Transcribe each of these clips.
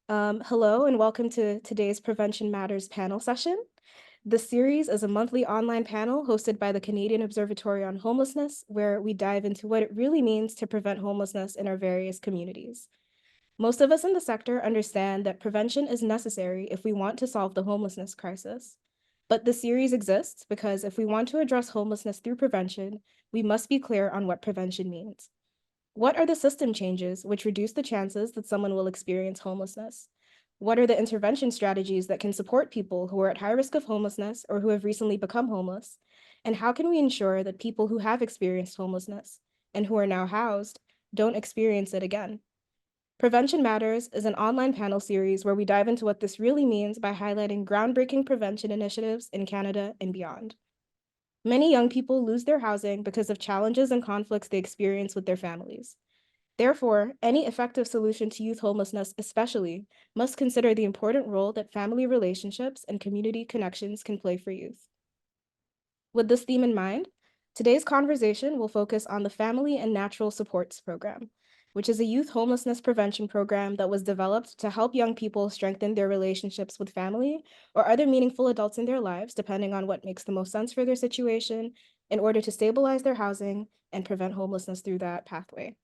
Hello and welcome to today's Prevention Matters panel session. This series is a monthly online panel hosted by the Canadian Observatory on Homelessness, where we dive into what it really means to prevent homelessness in our various communities. Most of us in the sector understand that prevention is necessary if we want to solve the homelessness crisis. But the series exists because if we want to address homelessness through prevention, we must be clear on what prevention means. What are the system changes which reduce the chances that someone will experience homelessness? What are the intervention strategies that can support people who are at high risk of homelessness or who have recently become homeless? And how can we ensure that people who have experienced homelessness and who are now housed don't experience it again? Prevention Matters is an online panel series where we dive into what this really means by highlighting groundbreaking prevention initiatives in Canada and beyond. Many young people lose their housing because of challenges and conflicts they experience with their families. Therefore, any effective solution to youth homelessness, especially, must consider the important role that family relationships and community connections can play for youth. With this theme in mind, today's conversation will focus on the Family and Natural Supports Program, which is a youth homelessness prevention program that was developed to help young people strengthen their relationships with family or other meaningful adults in their lives, depending on what makes the most sense for their situation, in order to stabilize their housing and prevent homelessness through that pathway.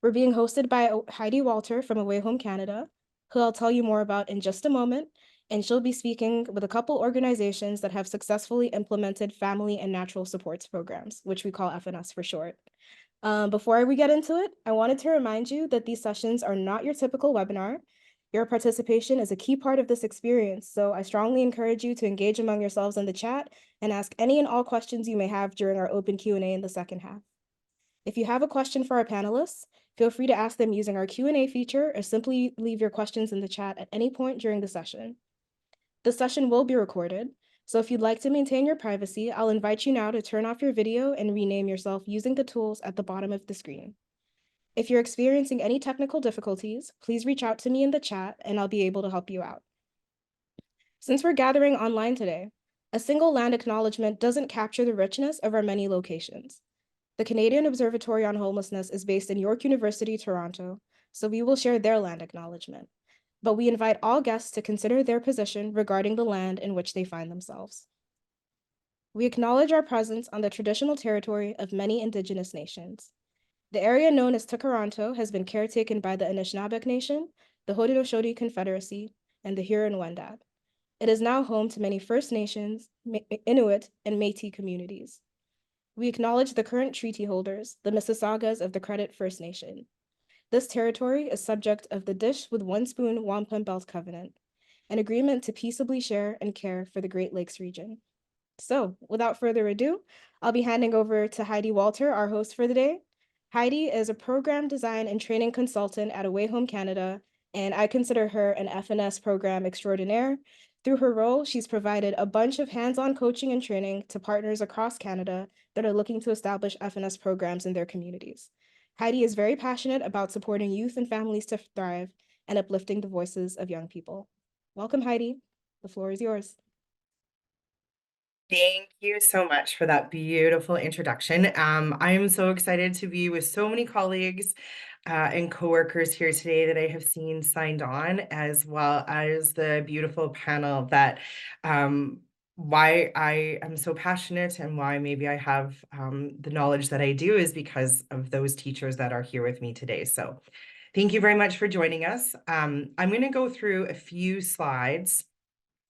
We're being hosted by Heidi Walter from Away Home Canada, who I'll tell you more about in just a moment, and she'll be speaking with a couple organizations that have successfully implemented family and natural supports programs, which we call FNS for short. Before we get into it, I wanted to remind you that these sessions are not your typical webinar. Your participation is a key part of this experience, so I strongly encourage you to engage among yourselves in the chat and ask any and all questions you may have during our open Q&A in the second half. If you have a question for our panelists, feel free to ask them using our Q&A feature or simply leave your questions in the chat at any point during the session. The session will be recorded, so if you'd like to maintain your privacy, I'll invite you now to turn off your video and rename yourself using the tools at the bottom of the screen. If you're experiencing any technical difficulties, please reach out to me in the chat and I'll be able to help you out. Since we're gathering online today, a single land acknowledgement doesn't capture the richness of our many locations. The Canadian Observatory on Homelessness is based in York University, Toronto, so we will share their land acknowledgement. But we invite all guests to consider their position regarding the land in which they find themselves. We acknowledge our presence on the traditional territory of many Indigenous nations. The area known as Toronto has been caretaken by the Anishinaabeg Nation, the Haudenosaunee Confederacy, and the Huron-Wendat. It is now home to many First Nations, Inuit, and Métis communities. We acknowledge the current treaty holders, the Mississaugas of the Credit First Nation. This territory is subject of the Dish with One Spoon Wampum Belt Covenant, an agreement to peaceably share and care for the Great Lakes region. So, without further ado, I'll be handing over to Heidi Walter, our host for the day. Heidi is a program design and training consultant at Away Home Canada, and I consider her an FNS program extraordinaire. Through her role, she's provided a bunch of hands-on coaching and training to partners across Canada that are looking to establish FNS programs in their communities. Heidi is very passionate about supporting youth and families to thrive and uplifting the voices of young people. Welcome, Heidi. The floor is yours. Thank you so much for that beautiful introduction. I am so excited to be with so many colleagues and coworkers here today that I have seen signed on, as well as the beautiful panel that why I am so passionate and why maybe I have the knowledge that I do is because of those teachers that are here with me today. So thank you very much for joining us. I'm going to go through a few slides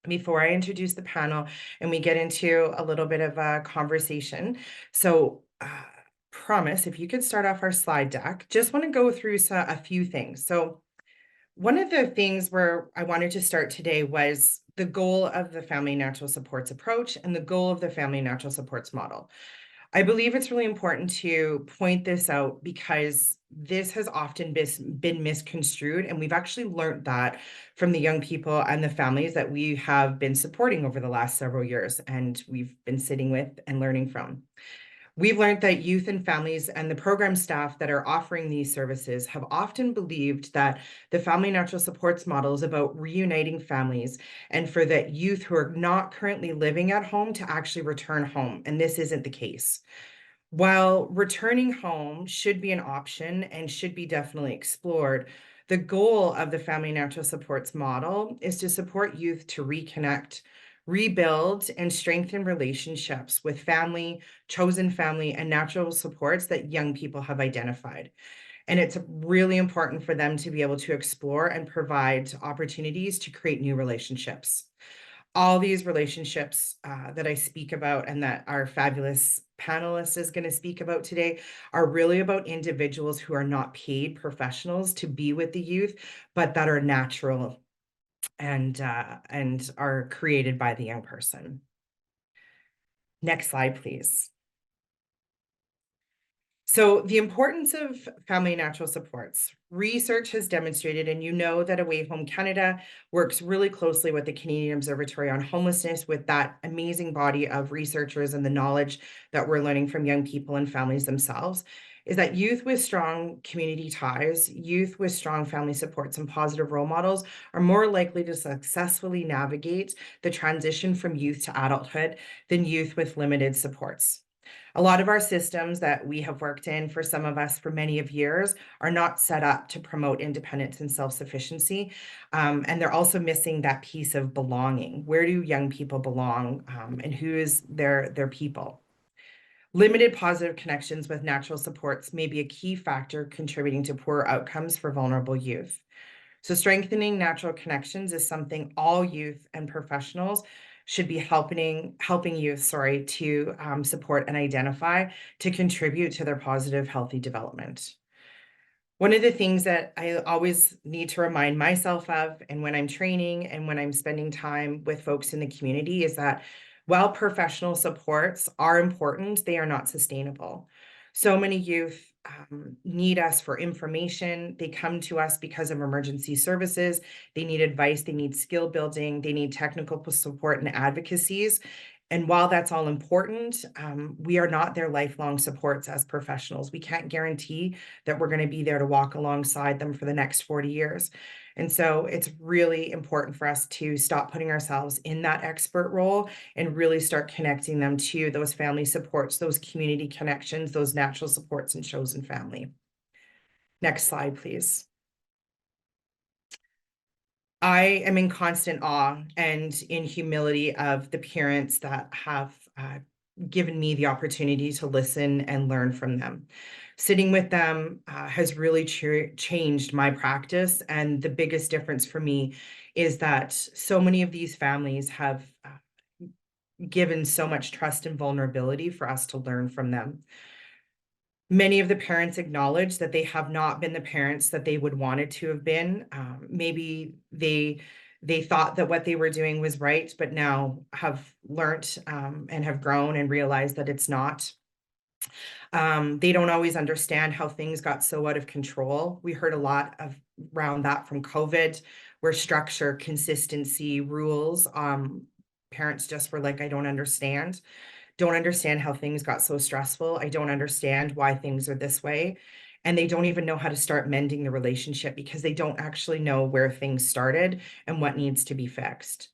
before I introduce the panel and we get into a little bit of a conversation. So promise, if you could start off our slide deck, just want to go through a few things. So one of the things where I wanted to start today was the goal of the family natural supports approach and the goal of the family natural supports model. I believe it's really important to point this out because this has often been misconstrued, and we've actually learned that from the young people and the families that we have been supporting over the last several years, and we've been sitting with and learning from. We've learned that youth and families and the program staff that are offering these services have often believed that the family natural supports model is about reuniting families and for the youth who are not currently living at home to actually return home. And this isn't the case. While returning home should be an option and should be definitely explored, The goal of the Family Natural Supports model is to support youth to reconnect, rebuild, and strengthen relationships with family, chosen family, and natural supports that young people have identified. And it's really important for them to be able to explore and provide opportunities to create new relationships. All these relationships that I speak about and that our fabulous panelist is going to speak about today are really about individuals who are not paid professionals to be with the youth, but that are natural and are created by the young person. Next slide, please. So, the importance of family natural supports. Research has demonstrated, and you know that Away Home Canada works really closely with the Canadian Observatory on Homelessness with that amazing body of researchers and the knowledge that we're learning from young people and families themselves. Is that youth with strong community ties, youth with strong family supports and positive role models are more likely to successfully navigate the transition from youth to adulthood than youth with limited supports. A lot of our systems that we have worked in for some of us for many of years are not set up to promote independence and self-sufficiency. And they're also missing that piece of belonging. Where do young people belong, and who is their people? Limited positive connections with natural supports may be a key factor contributing to poor outcomes for vulnerable youth. So strengthening natural connections is something all youth and professionals should be helping youth, to support and identify to contribute to their positive, healthy development. One of the things that I always need to remind myself of, and when I'm training and when I'm spending time with folks in the community, is that while professional supports are important, they are not sustainable. So many youth need us for information. They come to us because of emergency services. They need advice, they need skill building, they need technical support and advocacies. And while that's all important, we are not their lifelong supports as professionals. We can't guarantee that we're going to be there to walk alongside them for the next 40 years. And so it's really important for us to stop putting ourselves in that expert role and really start connecting them to those family supports, those community connections, those natural supports and chosen family. Next slide, please. I am in constant awe and in humility of the parents that have given me the opportunity to listen and learn from them. Sitting with them has really changed my practice. And the biggest difference for me is that so many of these families have given so much trust and vulnerability for us to learn from them. Many of the parents acknowledge that they have not been the parents that they would wanted to have been. Maybe they thought that what they were doing was right, but now have learned and have grown and realized that it's not. They don't always understand how things got so out of control. We heard a lot of around that from COVID, where structure, consistency, rules, parents just were like, I don't understand how things got so stressful. I don't understand why things are this way. And they don't even know how to start mending the relationship because they don't actually know where things started and what needs to be fixed.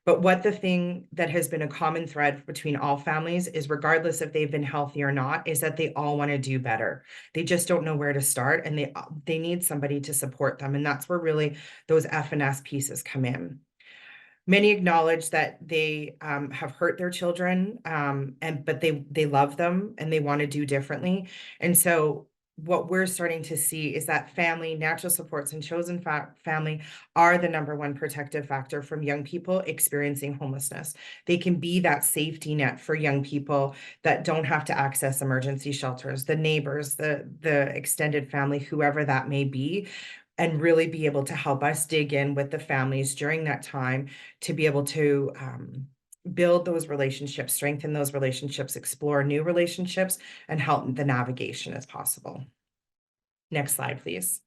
But what the thing that has been a common thread between all families is, regardless if they've been healthy or not, is that they all want to do better. They just don't know where to start, and they need somebody to support them. And that's where really those F&S pieces come in. Many acknowledge that they have hurt their children, but they love them and they want to do differently. And so what we're starting to see is that family, natural supports, and chosen family are the number one protective factor from young people experiencing homelessness. They can be that safety net for young people that don't have to access emergency shelters, the neighbors, the extended family, whoever that may be, and really be able to help us dig in with the families during that time to be able to build those relationships, strengthen those relationships, explore new relationships, and help the navigation as possible. Next slide, please.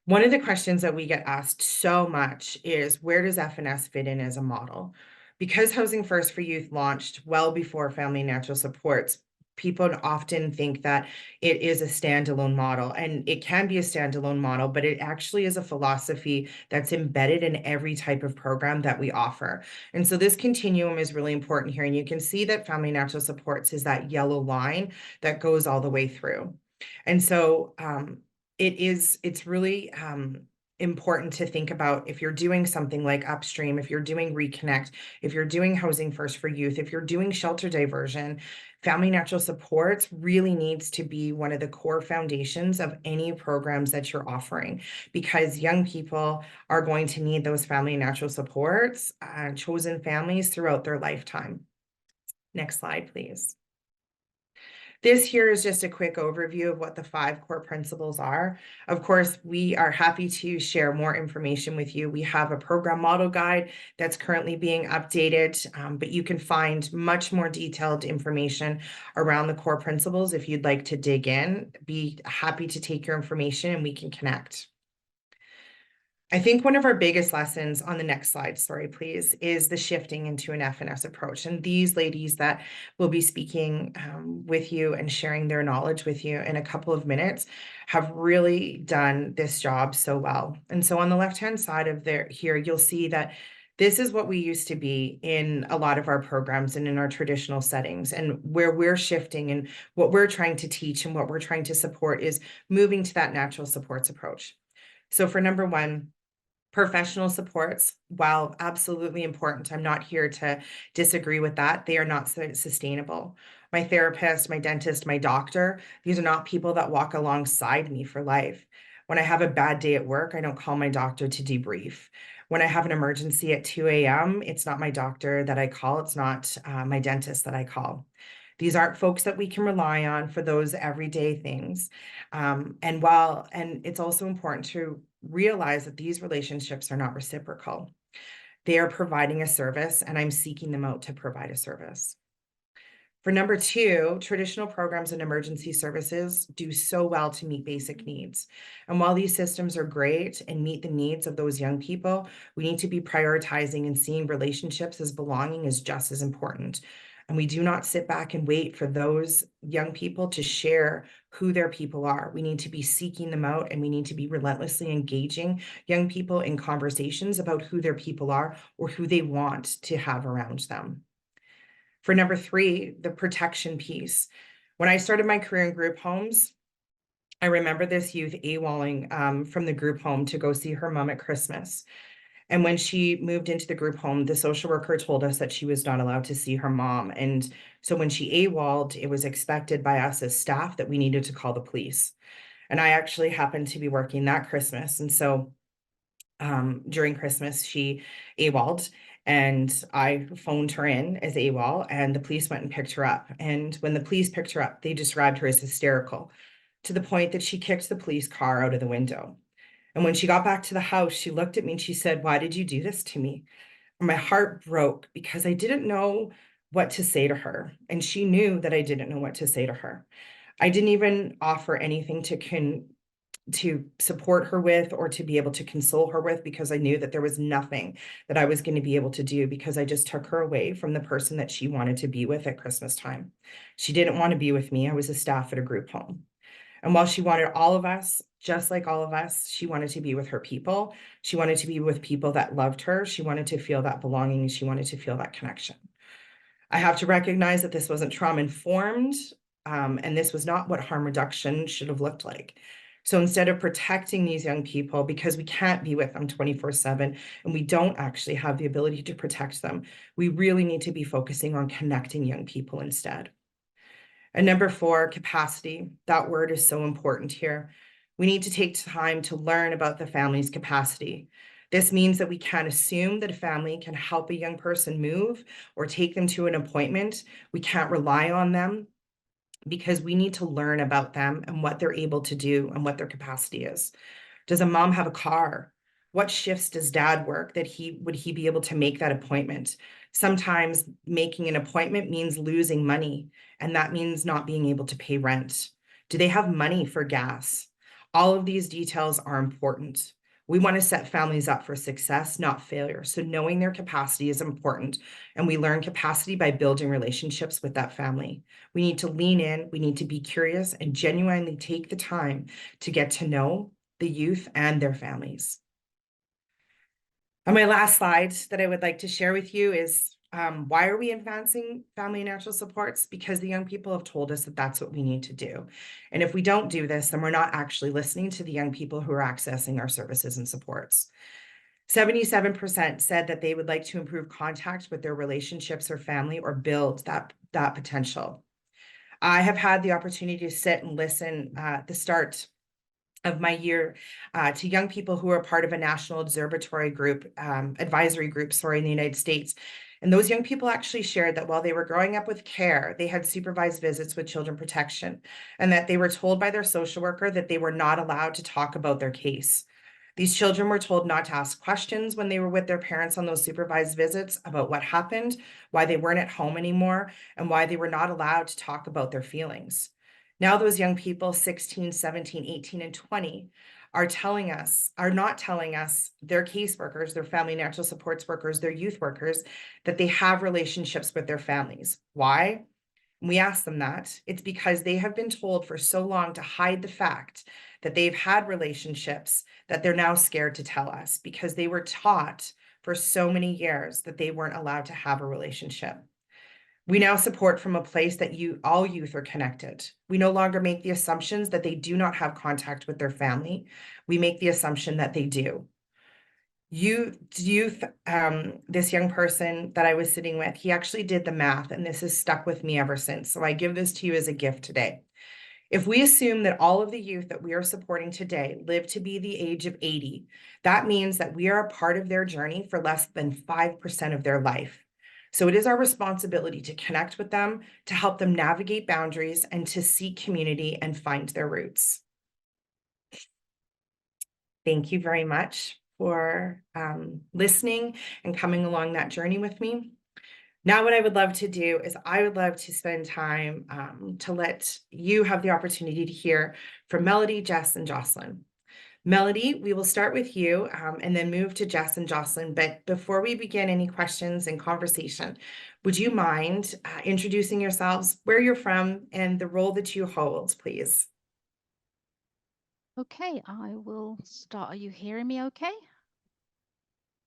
One of the questions that we get asked so much is, where does F&S fit in as a model? Because Housing First for Youth launched well before Family Natural Supports, people often think that it is a standalone model, and it can be a standalone model, but it actually is a philosophy that's embedded in every type of program that we offer. And so this continuum is really important here. And you can see that Family Natural Supports is that yellow line that goes all the way through. And so it's really important to think about if you're doing something like Upstream, if you're doing Reconnect, if you're doing Housing First for Youth, if you're doing shelter diversion, family natural supports really needs to be one of the core foundations of any programs that you're offering, because young people are going to need those family natural supports, chosen families throughout their lifetime. Next slide, please. This here is just a quick overview of what the 5 core principles are. Of course, we are happy to share more information with you. We have a program model guide that's currently being updated, but you can find much more detailed information around the core principles if you'd like to dig in. Be happy to take your information and we can connect. I think one of our biggest lessons on the next slide, sorry, please, is the shifting into an F&S approach. And these ladies that will be speaking with you and sharing their knowledge with you in a couple of minutes have really done this job so well. And so on the left-hand side of here, you'll see that this is what we used to be in a lot of our programs and in our traditional settings, and where we're shifting and what we're trying to teach and what we're trying to support is moving to that natural supports approach. So for number 1, professional supports, while absolutely important, I'm not here to disagree with that. They are not sustainable. My therapist, my dentist, my doctor, these are not people that walk alongside me for life. When I have a bad day at work, I don't call my doctor to debrief. When I have an emergency at 2 a.m., it's not my doctor that I call. It's not my dentist that I call. These aren't folks that we can rely on for those everyday things. And it's also important to realize that these relationships are not reciprocal. They are providing a service, and I'm seeking them out to provide a service. For number 2, traditional programs and emergency services do so well to meet basic needs. And while these systems are great and meet the needs of those young people, we need to be prioritizing and seeing relationships as belonging is just as important. And we do not sit back and wait for those young people to share who their people are. We need to be seeking them out, and we need to be relentlessly engaging young people in conversations about who their people are or who they want to have around them. For number 3, the protection piece. When I started my career in group homes, I remember this youth AWOLing from the group home to go see her mom at Christmas. And when she moved into the group home, the social worker told us that she was not allowed to see her mom. And so when she AWOLed, it was expected by us as staff that we needed to call the police. And I actually happened to be working that Christmas. And so during Christmas, she AWOLed, and I phoned her in as AWOL, and the police went and picked her up. And when the police picked her up, they described her as hysterical, to the point that she kicked the police car out of the window. And when she got back to the house, she looked at me and she said, "Why did you do this to me?" And my heart broke because I didn't know what to say to her. And she knew that I didn't know what to say to her. I didn't even offer anything to support her with or to be able to console her with, because I knew that there was nothing that I was going to be able to do, because I just took her away from the person that she wanted to be with at Christmas time. She didn't want to be with me. I was a staff at a group home. And while she wanted all of us, just like all of us, she wanted to be with her people. She wanted to be with people that loved her. She wanted to feel that belonging. She wanted to feel that connection. I have to recognize that this wasn't trauma informed, and this was not what harm reduction should have looked like. So instead of protecting these young people, because we can't be with them 24/7 and we don't actually have the ability to protect them, we really need to be focusing on connecting young people instead. And number 4, capacity. That word is so important here. We need to take time to learn about the family's capacity. This means that we can't assume that a family can help a young person move or take them to an appointment. We can't rely on them, because we need to learn about them and what they're able to do and what their capacity is. Does a mom have a car? What shifts does dad work that would he be able to make that appointment? Sometimes making an appointment means losing money, and that means not being able to pay rent. Do they have money for gas? All of these details are important. We want to set families up for success, not failure. So knowing their capacity is important, and we learn capacity by building relationships with that family. We need to lean in, we need to be curious and genuinely take the time to get to know the youth and their families. And my last slide that I would like to share with you is Why are we advancing family and natural supports? Because the young people have told us that that's what we need to do. And if we don't do this, then we're not actually listening to the young people who are accessing our services and supports. 77% said that they would like to improve contact with their relationships or family or build that potential. I have had the opportunity to sit and listen at the start of my year to young people who are part of a national observatory group, advisory group, sorry, in the United States. And those young people actually shared that while they were growing up with care, they had supervised visits with children protection, and that they were told by their social worker that they were not allowed to talk about their case. These children were told not to ask questions when they were with their parents on those supervised visits about what happened, why they weren't at home anymore, and why they were not allowed to talk about their feelings. Now, those young people, 16, 17, 18, and 20, are not telling us, their caseworkers, their family natural supports workers, their youth workers, that they have relationships with their families. Why? We ask them that. It's because they have been told for so long to hide the fact that they've had relationships that they're now scared to tell us because they were taught for so many years that they weren't allowed to have a relationship. We now support from a place that all youth are connected. We no longer make the assumptions that they do not have contact with their family. We make the assumption that they do. This young person that I was sitting with, he actually did the math, and this has stuck with me ever since. So I give this to you as a gift today. If we assume that all of the youth that we are supporting today live to be the age of 80, that means that we are a part of their journey for less than 5% of their life. So it is our responsibility to connect with them, to help them navigate boundaries, and to seek community and find their roots. Thank you very much for listening and coming along that journey with me. Now, what I would love to do is I would love to spend time to let you have the opportunity to hear from Melody, Jess, and Jocelyn. Melody, we will start with you and then move to Jess and Jocelyn. But before we begin any questions and conversation, would you mind introducing yourselves, where you're from, and the role that you hold, please? Okay, I will start. Are you hearing me okay?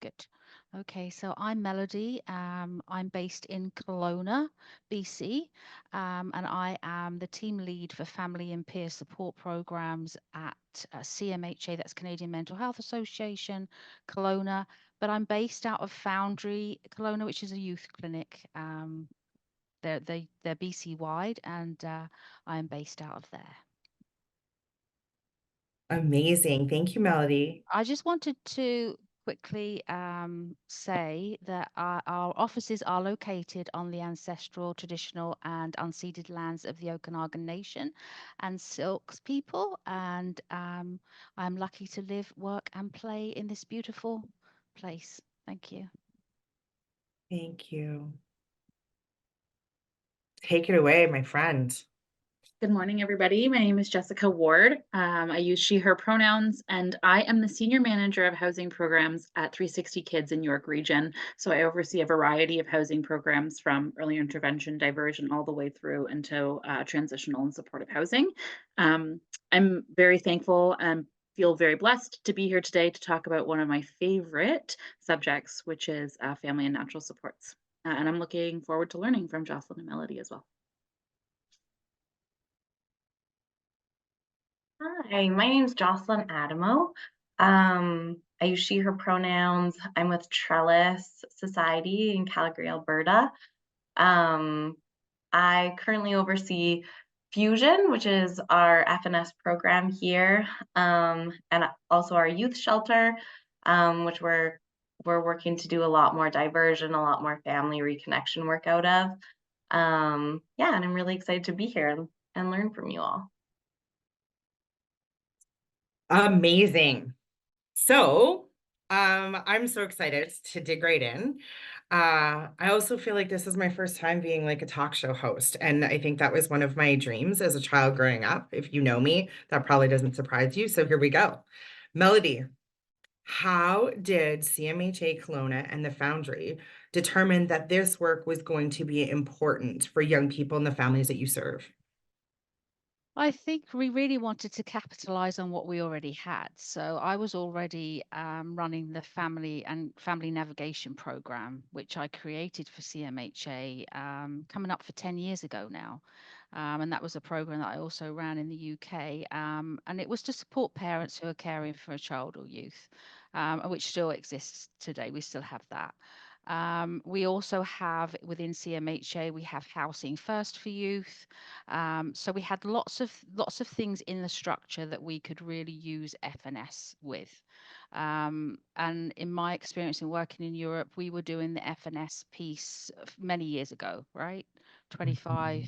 Good. Okay, so I'm Melody. I'm based in Kelowna, BC, and I am the team lead for family and peer support programs at CMHA, that's Canadian Mental Health Association, Kelowna. But I'm based out of Foundry, Kelowna, which is a youth clinic. They're BC wide, and I'm based out of there. Amazing. Thank you, Melody. I just wanted to quickly say that our offices are located on the ancestral, traditional, and unceded lands of the Okanagan Nation and Silks people. And I'm lucky to live, work, and play in this beautiful place. Thank you. Thank you. Take it away, my friend. Good morning, everybody. My name is Jessica Ward. I use she, her pronouns, and I am the Senior Manager of Housing Programs at 360 Kids in York Region. So I oversee a variety of housing programs from early intervention, diversion, all the way through into transitional and supportive housing. I'm very thankful and feel very blessed to be here today to talk about one of my favorite subjects, which is family and natural supports. And I'm looking forward to learning from Jocelyn and Melody as well. Hi, my name's Jocelyn Adamo. I use she, her pronouns. I'm with Trellis Society in Calgary, Alberta. Um, I currently oversee Fusion, which is our FNS program here, and also our youth shelter, which we're working to do a lot more diversion, a lot more family reconnection work out of. Yeah, and I'm really excited to be here and learn from you all. Amazing. So, I'm so excited to dig right in. I also feel like this is my first time being like a talk show host, and I think that was one of my dreams as a child growing up. If you know me, that probably doesn't surprise you. So here we go. Melody, how did CMHA Kelowna and the Foundry determine that this work was going to be important for young people and the families that you serve? I think we really wanted to capitalize on what we already had. So I was already running the family navigation program, which I created for CMHA coming up for 10 years ago now. And that was a program that I also ran in the UK. And it was to support parents who are caring for a child or youth, which still exists today. We still have that. We also have within CMHA, we have housing first for youth. So we had lots of things in the structure that we could really use FNS with. And in my experience in working in Europe, we were doing the FNS piece many years ago, right? 25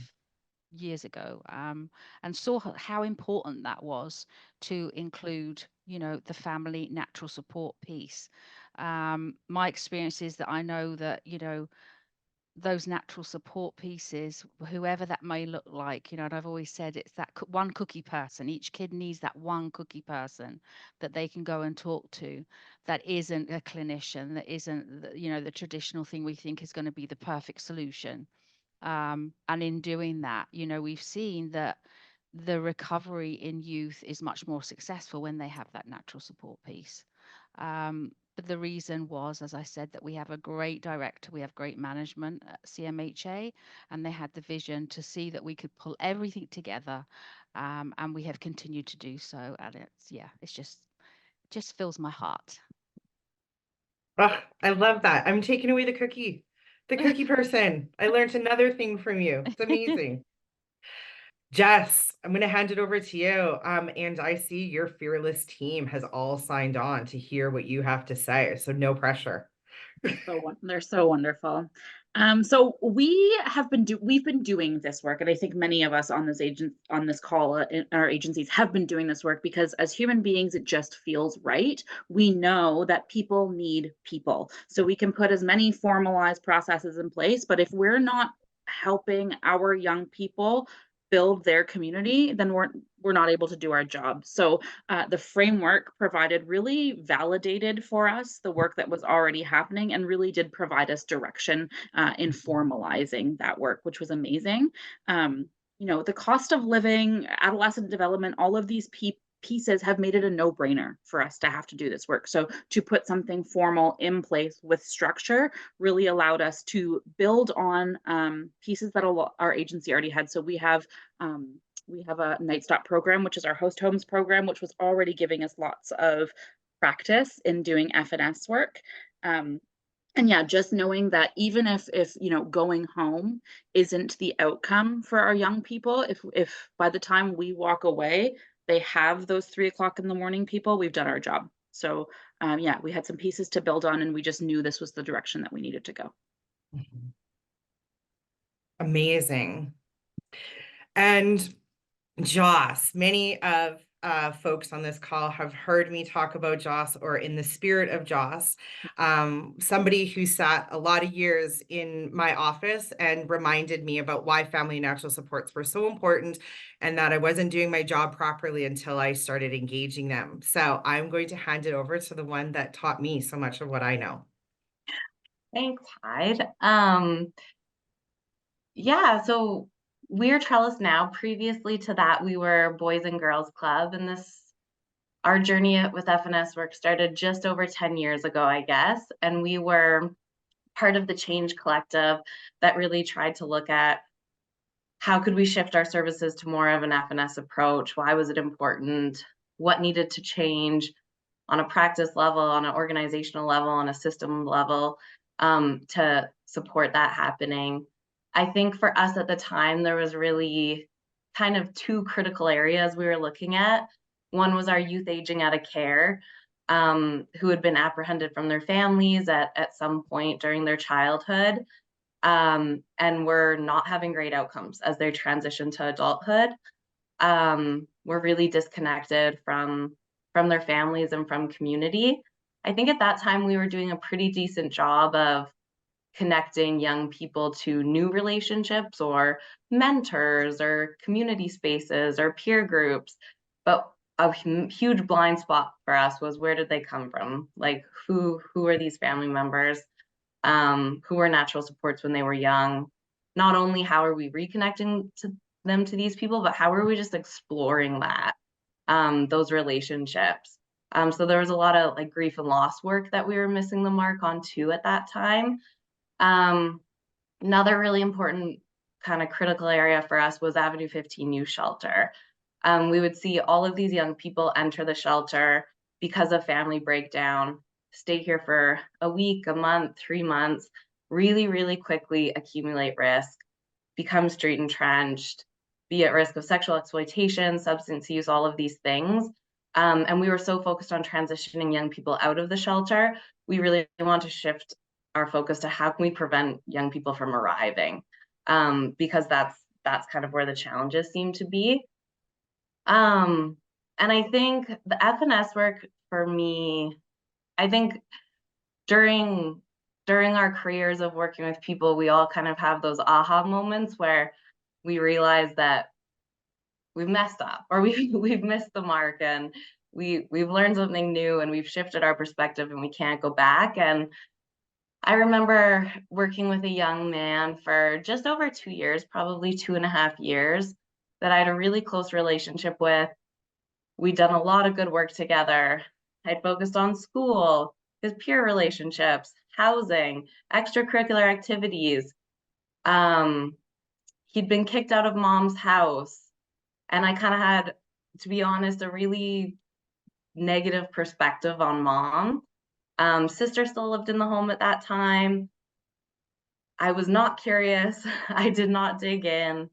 years ago, and saw how important that was to include, the family natural support piece. My experience is that I know that, those natural support pieces, whoever that may look like, and I've always said it's that one cookie person. Each kid needs that one cookie person that they can go and talk to, that isn't a clinician, that isn't, the traditional thing we think is going to be the perfect solution. And in doing that, we've seen that the recovery in youth is much more successful when they have that natural support piece. But the reason was, as I said, that we have a great director, we have great management at CMHA, and they had the vision to see that we could pull everything together, and we have continued to do so. And it's just fills my heart. Oh, I love that. I'm taking away the cookie person. I learned another thing from you. It's amazing. Jess, I'm going to hand it over to you. And I see your fearless team has all signed on to hear what you have to say. So no pressure. They're so wonderful. So we've been doing this work, and I think many of us on this call in our agencies have been doing this work because as human beings, it just feels right. We know that people need people, so we can put as many formalized processes in place, but if we're not helping our young people build their community, then we're not able to do our job. So the framework provided really validated for us the work that was already happening and really did provide us direction in formalizing that work, which was amazing. The cost of living, adolescent development, all of these pieces have made it a no-brainer for us to have to do this work. So to put something formal in place with structure really allowed us to build on pieces that our agency already had. So we have a Night Stop program, which is our host homes program, which was already giving us lots of practice in doing FNS work. And yeah, just knowing that even if going home isn't the outcome for our young people, if by the time we walk away, they have those 3 o'clock in the morning people, we've done our job. So yeah, we had some pieces to build on, and we just knew this was the direction that we needed to go. Amazing. And Joss, many of folks on this call have heard me talk about Joss, or in the spirit of Joss, somebody who sat a lot of years in my office and reminded me about why family natural supports were so important and that I wasn't doing my job properly until I started engaging them. So I'm going to hand it over to the one that taught me so much of what I know. Thanks, Hyde. Yeah, so we're Trellis now. Previously to that, we were Boys and Girls Club, and our journey with FNS work started just over 10 years ago, I guess, and we were part of the Change Collective that really tried to look at how could we shift our services to more of an FNS approach? Why was it important? What needed to change on a practice level, on an organizational level, on a system level, to support that happening? I think for us at the time, there was really kind of two critical areas we were looking at. One was our youth aging out of care, who had been apprehended from their families at some point during their childhood, and were not having great outcomes as they transition to adulthood. Were really disconnected from their families and from community. I think at that time we were doing a pretty decent job of connecting young people to new relationships or mentors or community spaces or peer groups. But a huge blind spot for us was, where did they come from? Like, who are these family members? Who were natural supports when they were young? Not only how are we reconnecting them to these people, but how are we just exploring those relationships? So there was a lot of like grief and loss work that we were missing the mark on too at that time. Another really important kind of critical area for us was Avenue 15 Youth Shelter. We would see all of these young people enter the shelter because of family breakdown, stay here for a week, a month, 3 months, really, really quickly accumulate risk, become street entrenched, be at risk of sexual exploitation, substance use, all of these things. And we were so focused on transitioning young people out of the shelter, we really want to shift our focus to how can we prevent young people from arriving, because that's kind of where the challenges seem to be. And I think the FNS work for me, I think during our careers of working with people, we all kind of have those aha moments where we realize that we've messed up or we've missed the mark, and we've learned something new and we've shifted our perspective and we can't go back. And I remember working with a young man for just over 2 years, probably 2.5 years, that I had a really close relationship with. We'd done a lot of good work together. I'd focused on school, his peer relationships, housing, extracurricular activities. Um, he'd been kicked out of mom's house. And I kind of had, to be honest, a really negative perspective on mom. Sister still lived in the home at that time. I was not curious. I did not dig in.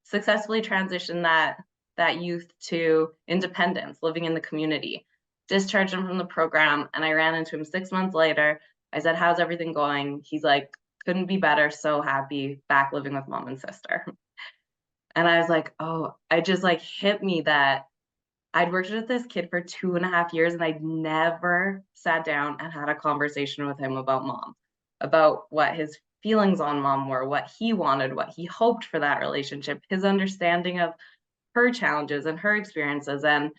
Successfully transitioned that youth to independence, living in the community. Discharged him from the program, and I ran into him 6 months later. I said, "How's everything going?" He's like, "Couldn't be better. So happy, back living with mom and sister." And I was like, oh, I just like hit me that I'd worked with this kid for 2.5 years and I'd never sat down and had a conversation with him about mom, about what his feelings on mom were, what he wanted, what he hoped for that relationship, his understanding of her challenges and her experiences. And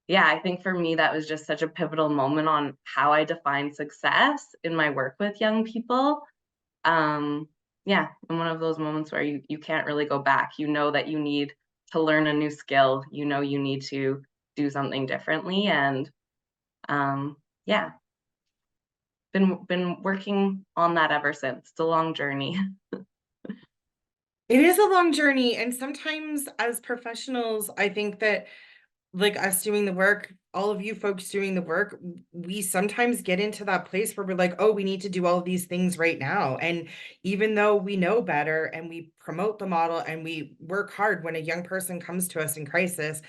yeah, I think for me, that was just such a pivotal moment on how I define success in my work with young people. um yeah, in one of those moments where you can't really go back. You know that you need to learn a new skill, you know you need to do something differently. And yeah, been working on that ever since. It's a long journey. It is a long journey, and sometimes as professionals, I think that like us doing the work, all of you folks doing the work, we sometimes get into that place where we're like, oh, we need to do all of these things right now. And even though we know better and we promote the model and we work hard when a young person comes to us in crisis,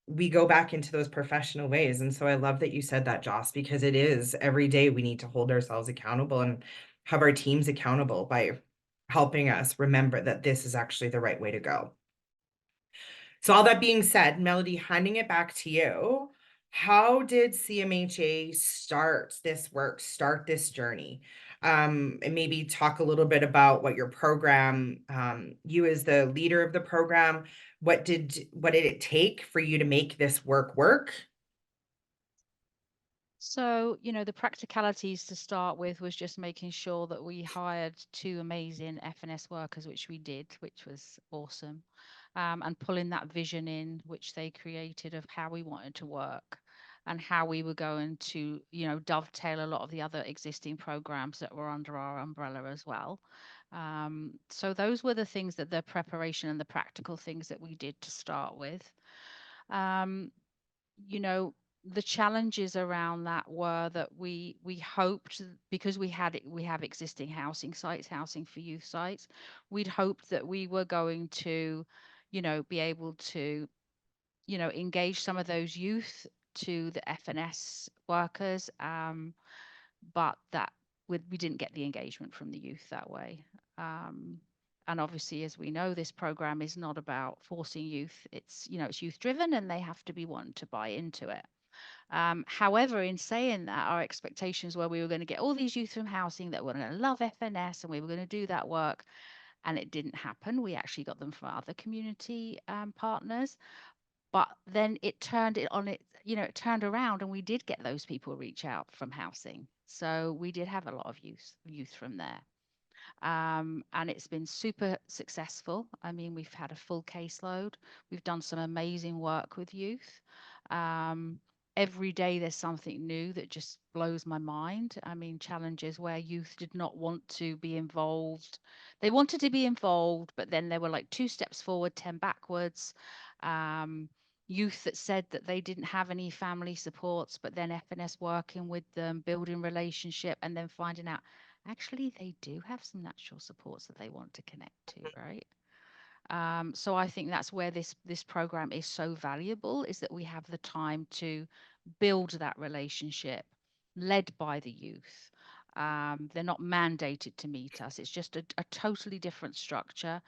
we go back into those professional ways. And so I love that you said that, Joss, because it is every day we need to hold ourselves accountable and have our teams accountable by helping us remember that this is actually the right way to go. So all that being said, Melody, handing it back to you, how did CMHA start this work, start this journey? And maybe talk a little bit about what your program, you as the leader of the program, what did it take for you to make this work? So, the practicalities to start with was just making sure that we hired 2 amazing FNS workers, which we did, which was awesome. And pulling that vision in, which they created, of how we wanted to work and how we were going to, dovetail a lot of the other existing programs that were under our umbrella as well. So those were the things, that the preparation and the practical things that we did to start with. Um, you know, the challenges around that were that we hoped, because we have existing housing sites, housing for youth sites, we'd hoped that we were going to, be able to, engage some of those youth to the FNS workers, but that we didn't get the engagement from the youth that way. And obviously, as we know, this program is not about forcing youth. It's youth driven, and they have to be wanting to buy into it. However, in saying that, our expectations were we were going to get all these youth from housing that were going to love FNS, and we were going to do that work. And it didn't happen. We actually got them from other community partners. But then it turned it on it, it turned around, and we did get those people reach out from housing. So we did have a lot of youth from there. And it's been super successful. I mean, we've had a full caseload. We've done some amazing work with youth. Um, every day there's something new that just blows my mind. I mean, challenges where youth did not want to be involved. They wanted to be involved, but then they were like 2 steps forward, 10 backwards. Youth that said that they didn't have any family supports, but then FNS working with them, building relationship, and then finding out actually they do have some natural supports that they want to connect to, right? So I think that's where this program is so valuable, is that we have the time to build that relationship led by the youth. They're not mandated to meet us. It's just a totally different structure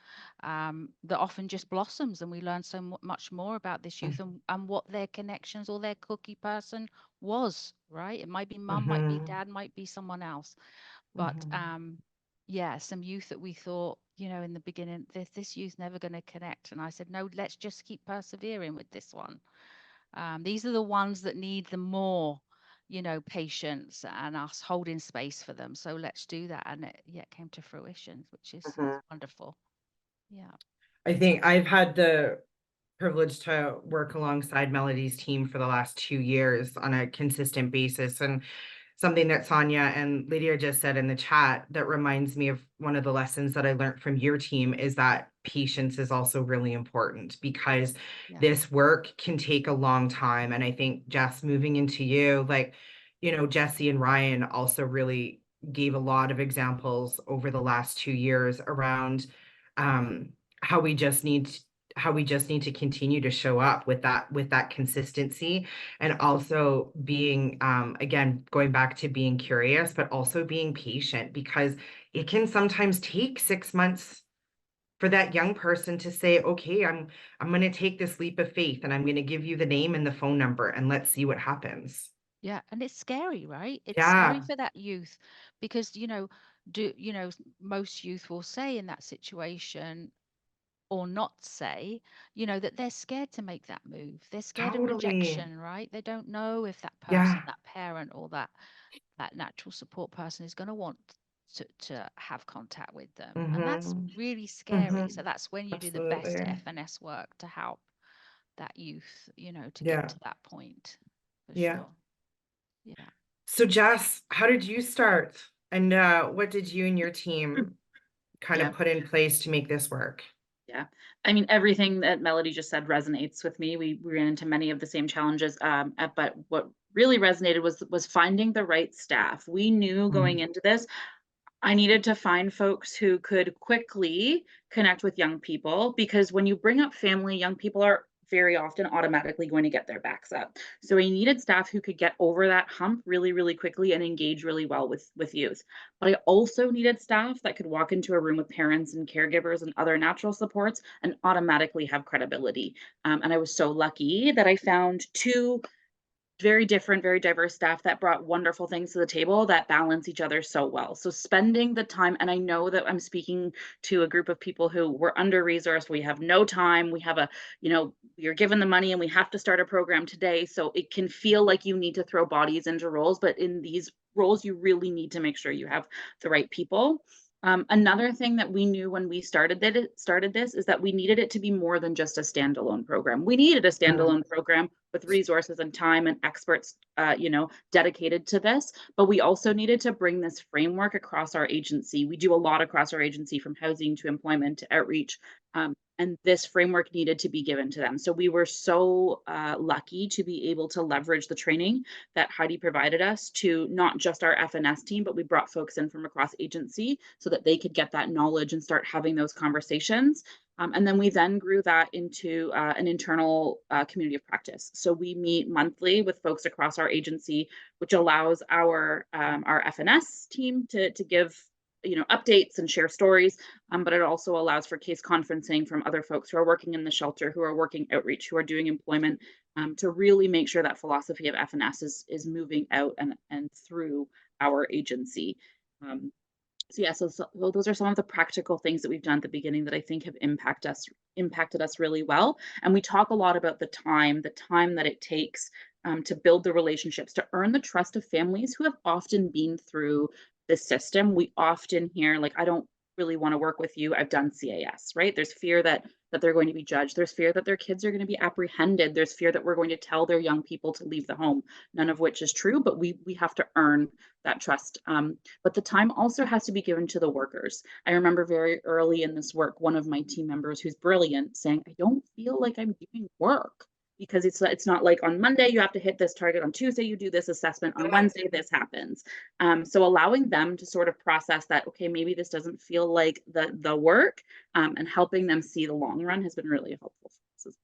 that often just blossoms, and we learn so much more about this youth and what their connections or their cookie person was, right? It might be mum, might be dad, might be someone else. But yeah, some youth that we thought, in the beginning, this youth never going to connect. And I said, no, let's just keep persevering with this one. These are the ones that need the more, patience and us holding space for them. So let's do that. And it came to fruition, which is wonderful. Yeah. I think I've had the privilege to work alongside Melody's team for the last 2 years on a consistent basis. And something that Sonia and Lydia just said in the chat that reminds me of one of the lessons that I learned from your team is that patience is also really important, because this work can take a long time. And I think, Jess, moving into you, like, Jesse and Ryan also really gave a lot of examples over the last 2 years around how we just need to continue to show up with that consistency, and also being again, going back to being curious, but also being patient, because it can sometimes take 6 months for that young person to say, okay, I'm going to take this leap of faith, and I'm going to give you the name and the phone number, and let's see what happens. Yeah, and it's scary, right? It's scary Yeah, for that youth because, most youth will say in that situation or not say, that they're scared to make that move. They're scared of totally. rejection, right? They don't know if that person, Yeah. that parent or that natural support person is going to want to have contact with them. And that's Mm-hmm. really scary. Mm-hmm. So that's when you do the best Absolutely. FNS work to help that youth, to get Yeah. to that point for Yeah. sure. Yeah. So Jess, how did you start? And what did you and your team kind Yeah. of put in place to make this work? Yeah. I mean, everything that Melody just said resonates with me. We ran into many of the same challenges. But what really resonated was finding the right staff. We knew going into this, I needed to find folks who could quickly connect with young people, because when you bring up family, young people are very often automatically going to get their backs up. So I needed staff who could get over that hump really, really quickly and engage really well with youth. But I also needed staff that could walk into a room with parents and caregivers and other natural supports and automatically have credibility. And I was so lucky that I found two very different, very diverse staff that brought wonderful things to the table that balance each other so well. So spending the time, and I know that I'm speaking to a group of people who were under resourced. We have no time. We have you're given the money and we have to start a program today. So it can feel like you need to throw bodies into roles, but in these roles, you really need to make sure you have the right people. Another thing that we knew when we started this is that we needed it to be more than just a standalone program. We needed a standalone program with resources and time and experts, dedicated to this. But we also needed to bring this framework across our agency. We do a lot across our agency, from housing to employment to outreach. And this framework needed to be given to them. So we were so lucky to be able to leverage the training that Heidi provided us to not just our FNS team, but we brought folks in from across agency so that they could get that knowledge and start having those conversations. And then we then grew that into an internal community of practice. So we meet monthly with folks across our agency, which allows our FNS team to give updates and share stories, but it also allows for case conferencing from other folks who are working in the shelter, who are working outreach, who are doing employment, to really make sure that philosophy of FNS is moving out and through our agency. So those are some of the practical things that we've done at the beginning that I think have impacted us really well. And we talk a lot about the time that it takes to build the relationships, to earn the trust of families who have often been through the system. We often hear, like, I don't really want to work with you. I've done CAS, right? There's fear that they're going to be judged. There's fear that their kids are going to be apprehended. There's fear that we're going to tell their young people to leave the home, none of which is true, but we have to earn that trust. But the time also has to be given to the workers. I remember very early in this work, one of my team members who's brilliant saying, I don't feel like I'm doing work, because it's not like on Monday you have to hit this target, on Tuesday you do this assessment, on Wednesday this happens. So allowing them to sort of process that, okay, maybe this doesn't feel like the work, and helping them see the long run has been really helpful for us.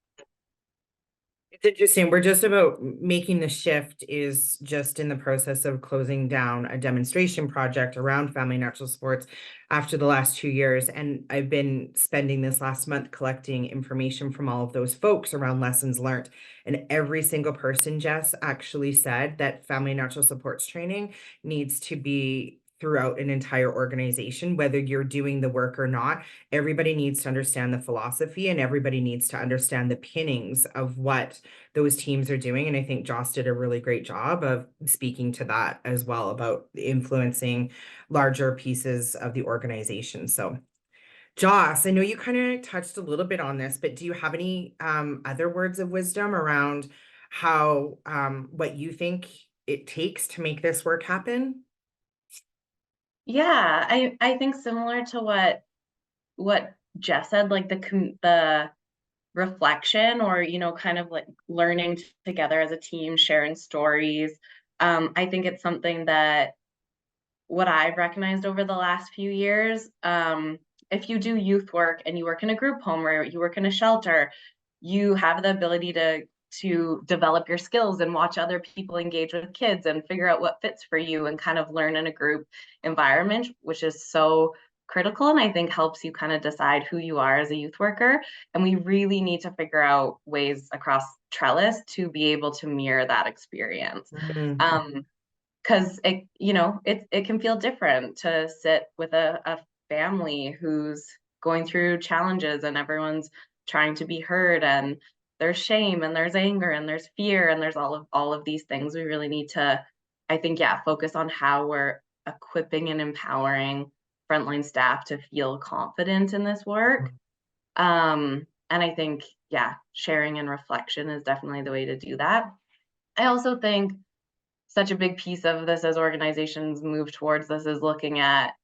It's interesting. We're just about making the shift, is just in the process of closing down a demonstration project around family natural sports after the last 2 years. And I've been spending this last month collecting information from all of those folks around lessons learned. And every single person, Jess, actually said that family natural supports training needs to be throughout an entire organization, whether you're doing the work or not. Everybody needs to understand the philosophy, and everybody needs to understand the pinnings of what those teams are doing. And I think Joss did a really great job of speaking to that as well, about influencing larger pieces of the organization. So Joss, I know you kind of touched a little bit on this, but do you have any other words of wisdom around how what you think it takes to make this work happen? Yeah, I think similar to what Jess said, like the reflection, or kind of like learning together as a team, sharing stories. I think it's something that what I've recognized over the last few years. If you do youth work and you work in a group home or you work in a shelter, you have the ability to develop your skills and watch other people engage with kids and figure out what fits for you and kind of learn in a group environment, which is so critical, and I think helps you kind of decide who you are as a youth worker. And we really need to figure out ways across Trellis to be able to mirror that experience. Mhm. Because it can feel different to sit with a family who's going through challenges, and everyone's trying to be heard, and there's shame and there's anger and there's fear and there's all of these things. We really need to, I think, yeah, focus on how we're equipping and empowering frontline staff to feel confident in this work. And I think, yeah, sharing and reflection is definitely the way to do that. I also think such a big piece of this as organizations move towards this is looking at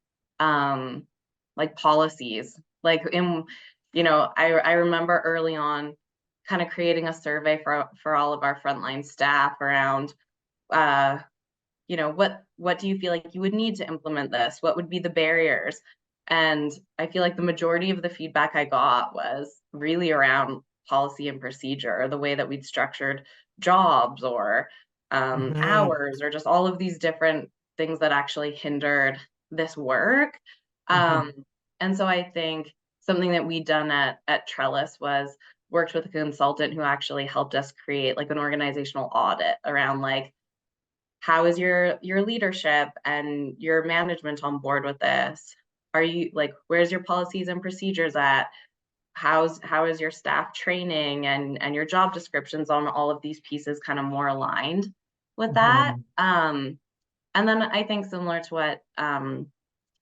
like policies. Like I remember early on kind of creating a survey for all of our frontline staff around uh what do you feel like you would need to implement this? What would be the barriers? And I feel like the majority of the feedback I got was really around policy and procedure, the way that we'd structured jobs, or Mhm. hours, or just all of these different things that actually hindered this work. Mhm. Um, and so I think something that we'd done at Trellis was worked with a consultant who actually helped us create like an organizational audit around like, how is your leadership and your management on board with this? Are you like, where's your policies and procedures at? How is your staff training and your job descriptions on all of these pieces kind of more aligned with that? Mhm. And then I think similar to what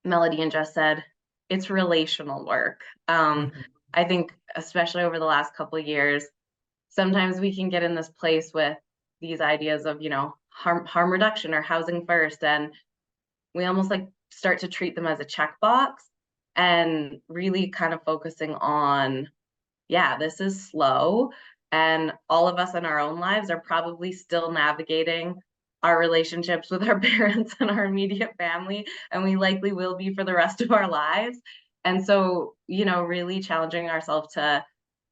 Melody and Jess said, it's relational work. Mhm. I think especially over the last couple of years, sometimes we can get in this place with these ideas of harm reduction or housing first, and we almost like start to treat them as a checkbox, and really kind of focusing on, yeah, this is slow, and all of us in our own lives are probably still navigating our relationships with our parents and our immediate family, and we likely will be for the rest of our lives. And so, really challenging ourselves to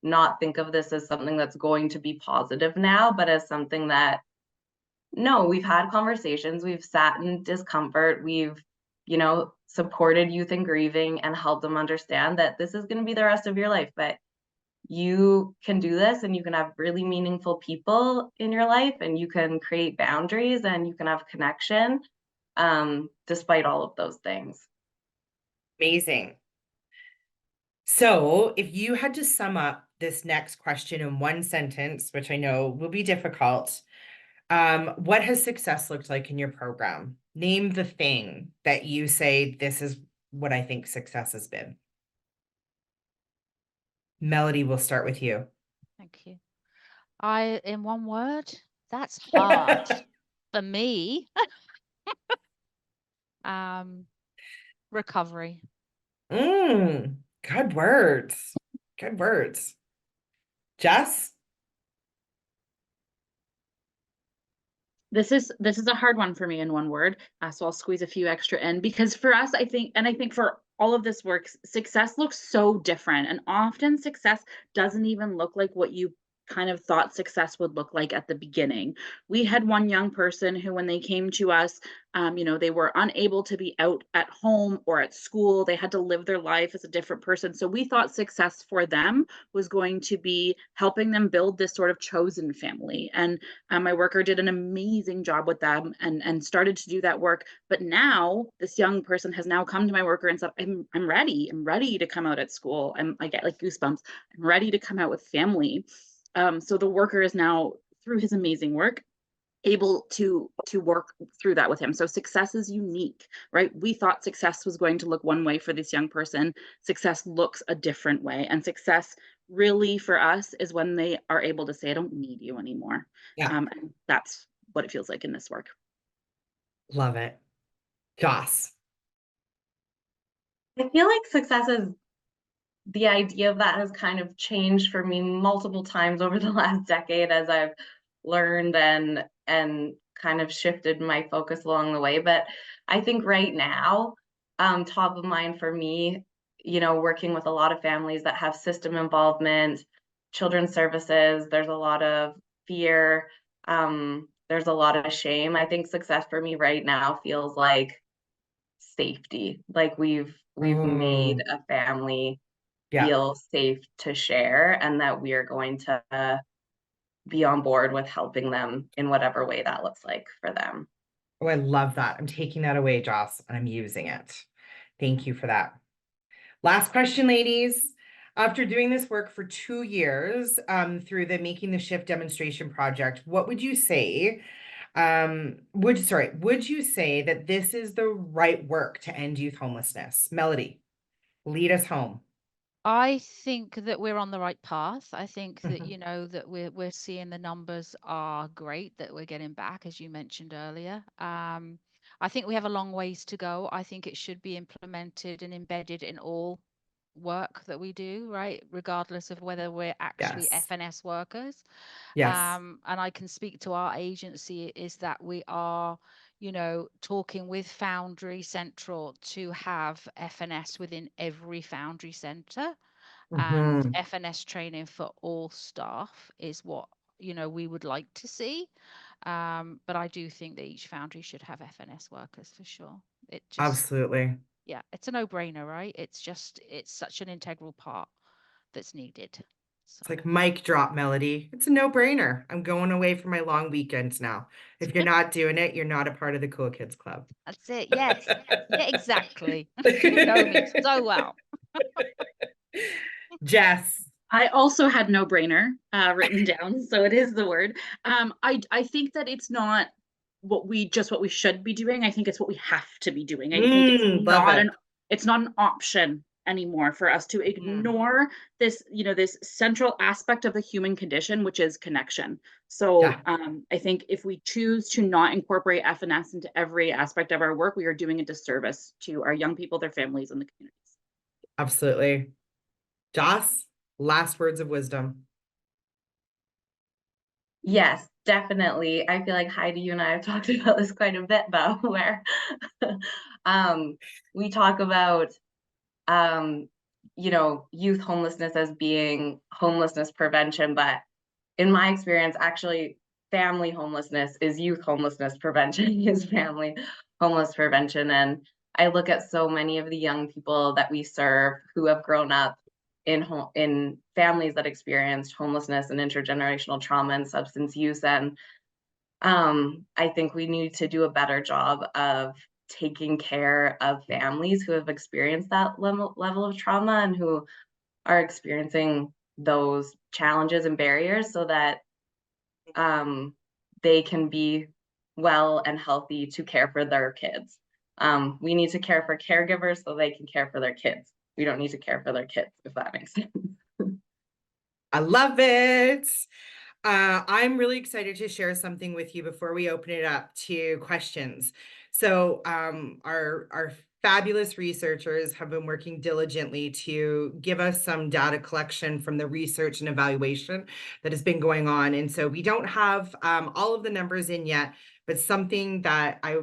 not think of this as something that's going to be positive now, but as something that, no, we've had conversations, we've sat in discomfort, we've, supported youth in grieving and helped them understand that this is going to be the rest of your life, but you can do this and you can have really meaningful people in your life and you can create boundaries and you can have connection, despite all of those things. Amazing. So, if you had to sum up this next question in one sentence, which I know will be difficult, what has success looked like in your program? Name the thing that you say, this is what I think success has been. Melody, we'll start with you. Thank you. In one word, that's hard for me. Recovery. Good words. Good words. Jess? This is a hard one for me in one word. So I'll squeeze a few extra in, because for us, I think for all of this work, success looks so different. And often success doesn't even look like what you kind of thought success would look like at the beginning. We had one young person who, when they came to us, they were unable to be out at home or at school. They had to live their life as a different person. So we thought success for them was going to be helping them build this sort of chosen family. And my worker did an amazing job with them and started to do that work. But now this young person has now come to my worker and said, I'm ready. I'm ready to come out at school. I get like goosebumps. I'm ready to come out with family. So the worker is now, through his amazing work, able to work through that with him. So success is unique, right? We thought success was going to look one way for this young person. Success looks a different way. And success really for us is when they are able to say, I don't need you anymore. Yeah. And that's what it feels like in this work. Love it. Joss? I feel like success is, the idea of that has kind of changed for me multiple times over the last decade as I've learned and kind of shifted my focus along the way. But I think right now, top of mind for me, working with a lot of families that have system involvement, children's services, there's a lot of fear, there's a lot of shame. I think success for me right now feels like safety. Like we've made a family Yeah. feel safe to share, and that we are going to be on board with helping them in whatever way that looks like for them. Oh, I love that. I'm taking that away, Joss, and I'm using it. Thank you for that. Last question, ladies. After doing this work for 2 years, through the Making the Shift demonstration project, what would you say? Would you say that this is the right work to end youth homelessness? Melody, lead us home. I think that we're on the right path. I think that, that we're seeing the numbers are great that we're getting back, as you mentioned earlier. I think we have a long ways to go. I think it should be implemented and embedded in all work that we do, right? Regardless of whether we're actually Yes. FNS workers. Yes. And I can speak to our agency is that we are, talking with Foundry Central to have FNS within every Foundry center, and Mhm. FNS training for all staff is what, we would like to see. But I do think that each Foundry should have FNS workers for sure. It just, Absolutely. yeah, it's a no-brainer, right? It's such an integral part that's needed. So It's like mic drop, Melody. It's a no-brainer. I'm going away for my long weekends now. If you're not doing it, you're not a part of the Cool Kids Club. that's it. Yes. Yeah, exactly. You know me so well. Jess. I also had no brainer written down, so it is the word. I think that it's not what we should be doing. I think it's what we have to be doing. I think Love it. it's not an option anymore for us to ignore this, this central aspect of the human condition, which is connection. So Yeah. I think if we choose to not incorporate FNS into every aspect of our work, we are doing a disservice to our young people, their families, and the communities. Absolutely. Joss, last words of wisdom. Yes, definitely. I feel like Heidi, you and I have talked about this quite a bit, though, where we talk about youth homelessness as being homelessness prevention, but in my experience, actually, family homelessness is youth homelessness prevention, is family homeless prevention. And I look at so many of the young people that we serve who have grown up in families that experienced homelessness and intergenerational trauma and substance use. And I think we need to do a better job of taking care of families who have experienced that level of trauma and who are experiencing those challenges and barriers, so that they can be well and healthy to care for their kids. We need to care for caregivers so they can care for their kids. We don't need to care for their kids, if that makes sense. I love it. I'm really excited to share something with you before we open it up to questions. So, our fabulous researchers have been working diligently to give us some data collection from the research and evaluation that has been going on. And so we don't have all of the numbers in yet, but something that I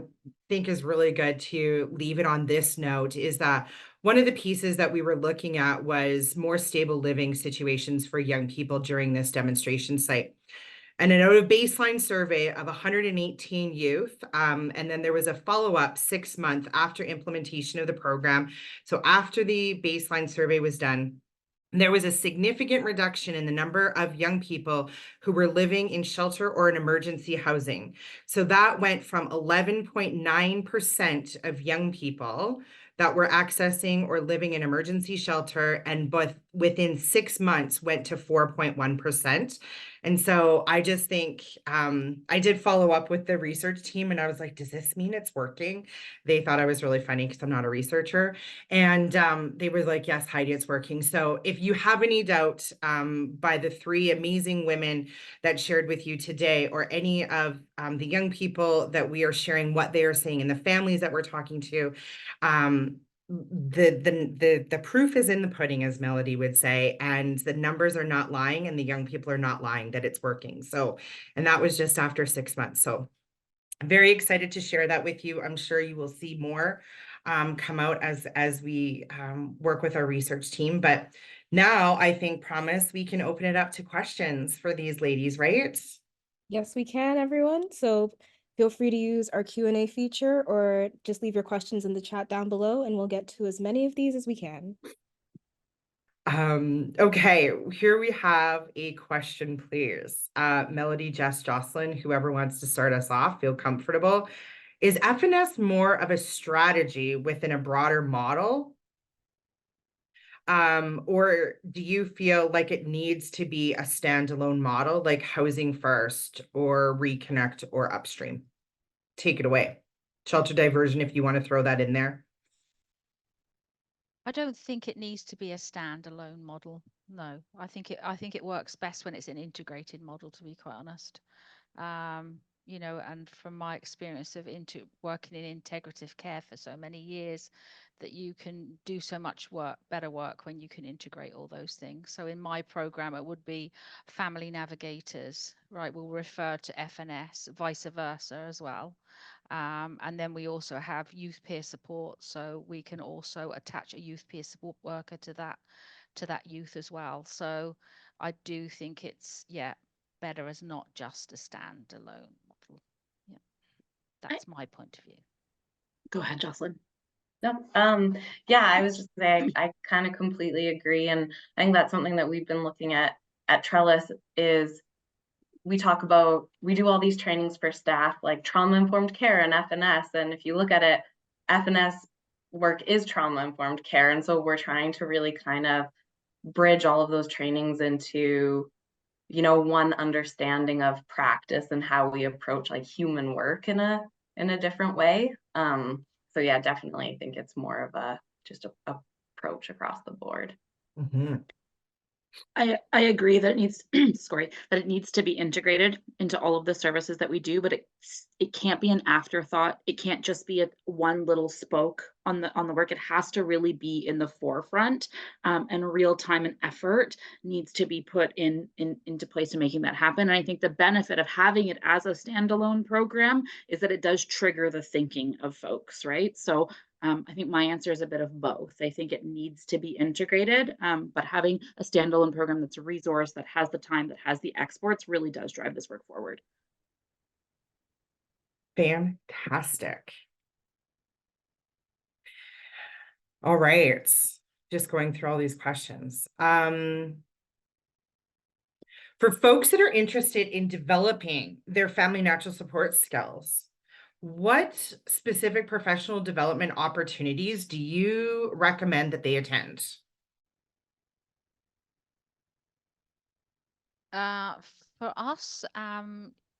think is really good to leave it on this note is that one of the pieces that we were looking at was more stable living situations for young people during this demonstration site. And I know a baseline survey of 118 youth, and then there was a follow-up 6 month after implementation of the program. So after the baseline survey was done, there was a significant reduction in the number of young people who were living in shelter or in emergency housing. So that went from 11.9% of young people that were accessing or living in emergency shelter, and both within 6 months went to 4.1%. And so I just think I did follow up with the research team and I was like, does this mean it's working? They thought I was really funny because I'm not a researcher. And they were like, yes, Heidi, it's working. So if you have any doubt by the three amazing women that shared with you today, or any of the young people that we are sharing what they are saying and the families that we're talking to, the proof is in the pudding, as Melody would say, and the numbers are not lying and the young people are not lying that it's working. So, and that was just after 6 months. So I'm very excited to share that with you. I'm sure you will see more come out as we work with our research team. But now I think, promise, we can open it up to questions for these ladies, right? Yes, we can, everyone. So feel free to use our Q&A feature or just leave your questions in the chat down below and we'll get to as many of these as we can. Okay, here we have a question, please. Melody, Jess, Jocelyn, whoever wants to start us off, feel comfortable. Is FNS more of a strategy within a broader model? Or do you feel like it needs to be a standalone model, like housing first or reconnect or upstream? Take it away. Shelter diversion, if you want to throw that in there. I don't think it needs to be a standalone model. No, I think it works best when it's an integrated model, to be quite honest. You know, and from my experience of working in integrative care for so many years, that you can do so much better work when you can integrate all those things. So in my program, it would be family navigators, right? We'll refer to FNS, vice versa as well. And then we also have youth peer support, so we can also attach a youth peer support worker to that youth as well. So I do think it's better as not just a standalone model. Yeah, that's my point of view. Go ahead, Jocelyn. No, yeah, I was just saying, I kind of completely agree. And I think that's something that we've been looking at Trellis is we do all these trainings for staff, like trauma-informed care and FNS. And if you look at it, FNS work is trauma-informed care. And so we're trying to really kind of bridge all of those trainings into, one understanding of practice and how we approach like human work in a different way. So yeah, definitely I think it's more of a approach across the board. Mm-hmm. I agree that it needs sorry, that it needs to be integrated into all of the services that we do, but it can't be an afterthought. It can't just be one little spoke on the work. It has to really be in the forefront, and real time and effort needs to be put into place in making that happen. And I think the benefit of having it as a standalone program is that it does trigger the thinking of folks, right? So I think my answer is a bit of both. I think it needs to be integrated, but having a standalone program that's a resource, that has the time, that has the exports, really does drive this work forward. Fantastic. All right. Just going through all these questions. For folks that are interested in developing their family natural support skills, what specific professional development opportunities do you recommend that they attend? For us,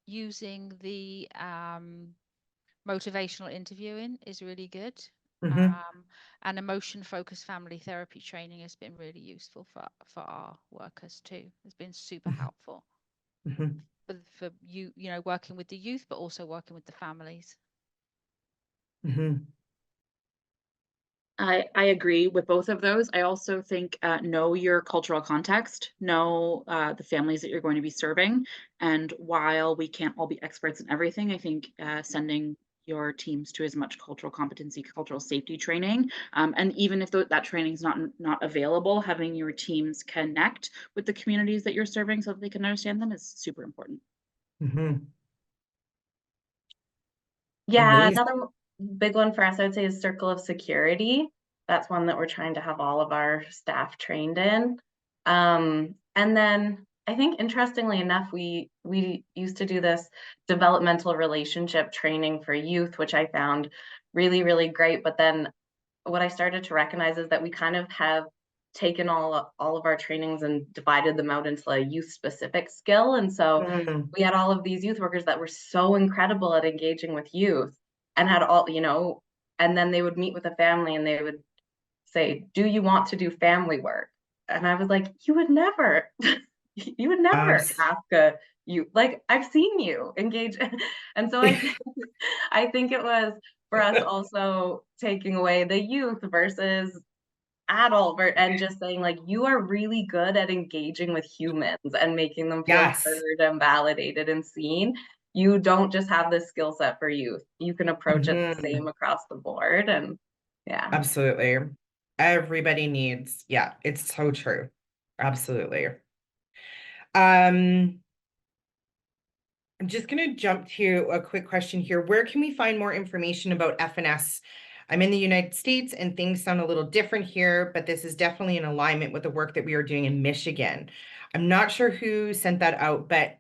using the Motivational interviewing is really good. Mhm, And emotion-focused family therapy training has been really useful for our workers too. It's been super mhm, helpful mhm, for you know, working with the youth, but also working with the families. mhm, I agree with both of those. I also think know your cultural context, know the families that you're going to be serving. And while we can't all be experts in everything, I think sending your teams to as much cultural competency, cultural safety training, and even if that training is not available, having your teams connect with the communities that you're serving so that they can understand them is super important. mhm. Yeah, Amazing. another big one for us, I would say, is circle of security. That's one that we're trying to have all of our staff trained in. And then I think interestingly enough, we used to do this developmental relationship training for youth, which I found really, really great. But then what I started to recognize is that we kind of have taken all of our trainings and divided them out into a youth specific skill. And so Mm, we had all of these youth workers that were so incredible at engaging with youth and had all, and then they would meet with a family and they would say, "Do you want to do family work?" And I was like, "You would never, you would never abs ask a you like I've seen you engage." And so I think it was for us also taking away the youth versus and just saying like you are really good at engaging with humans and making them feel Yes. heard and validated and seen. You don't just have this skill set for youth. You can approach it the Mhm. same across the board. And yeah. Absolutely. Everybody needs, yeah, it's so true. Absolutely. Um, I'm just going to jump to a quick question here. Where can we find more information about FNS? I'm in the United States and things sound a little different here, but this is definitely in alignment with the work that we are doing in Michigan. I'm not sure who sent that out, but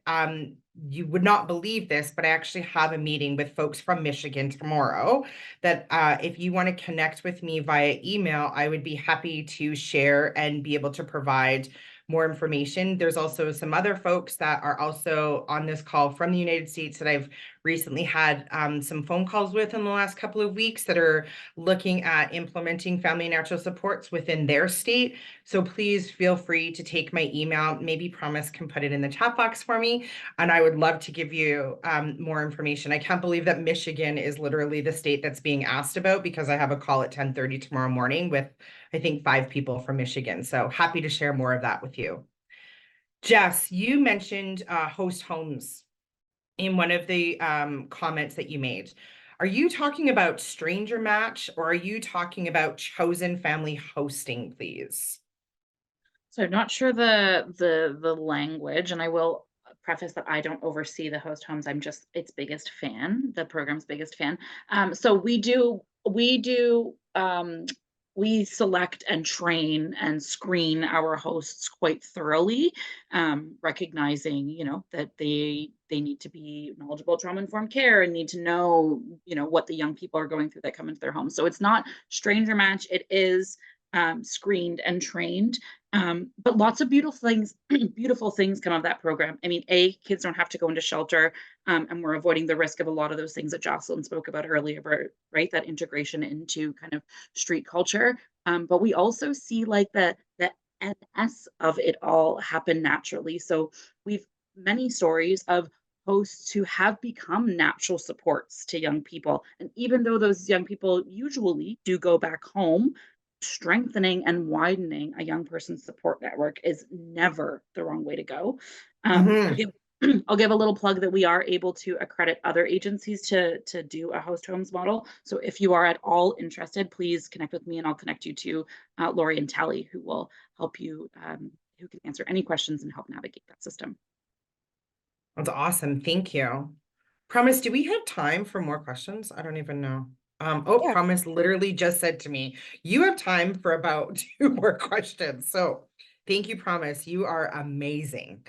you would not believe this, but I actually have a meeting with folks from Michigan tomorrow that if you want to connect with me via email, I would be happy to share and be able to provide more information. There's also some other folks that are also on this call from the United States that I've recently had some phone calls with in the last couple of weeks that are looking at implementing family natural supports within their state. So please feel free to take my email. Maybe Promise can put it in the chat box for me. And I would love to give you more information. I can't believe that Michigan is literally the state that's being asked about because I have a call at 10:30 tomorrow morning with I think 5 people from Michigan. So happy to share more of that with you. Jess, you mentioned host homes in one of the comments that you made. Are you talking about stranger match or are you talking about chosen family hosting, please? So I'm not sure the language, and I will preface that I don't oversee the host homes. I'm just its biggest fan, the program's biggest fan. So we select and train and screen our hosts quite thoroughly, recognizing that they need to be knowledgeable trauma informed care and need to know what the young people are going through that come into their home. So it's not stranger match. It is screened and trained. But lots of beautiful things, beautiful things come of that program. I mean, kids don't have to go into shelter, and we're avoiding the risk of a lot of those things that Jocelyn spoke about earlier, right? That integration into kind of street culture. But we also see like the NS of it all happen naturally. So we've many stories of hosts who have become natural supports to young people. And even though those young people usually do go back home, strengthening and widening a young person's support network is never the wrong way to go. I'll Mhm. give I'll give a little plug that we are able to accredit other agencies to do a host homes model. So if you are at all interested, please connect with me and I'll connect you to Lori and Tally, who will help you, who can answer any questions and help navigate that system. That's awesome. Thank you. Promise, do we have time for more questions? I don't even know. Yeah. Promise literally just said to me, you have time for about 2 more questions. So thank you, Promise. You are amazing.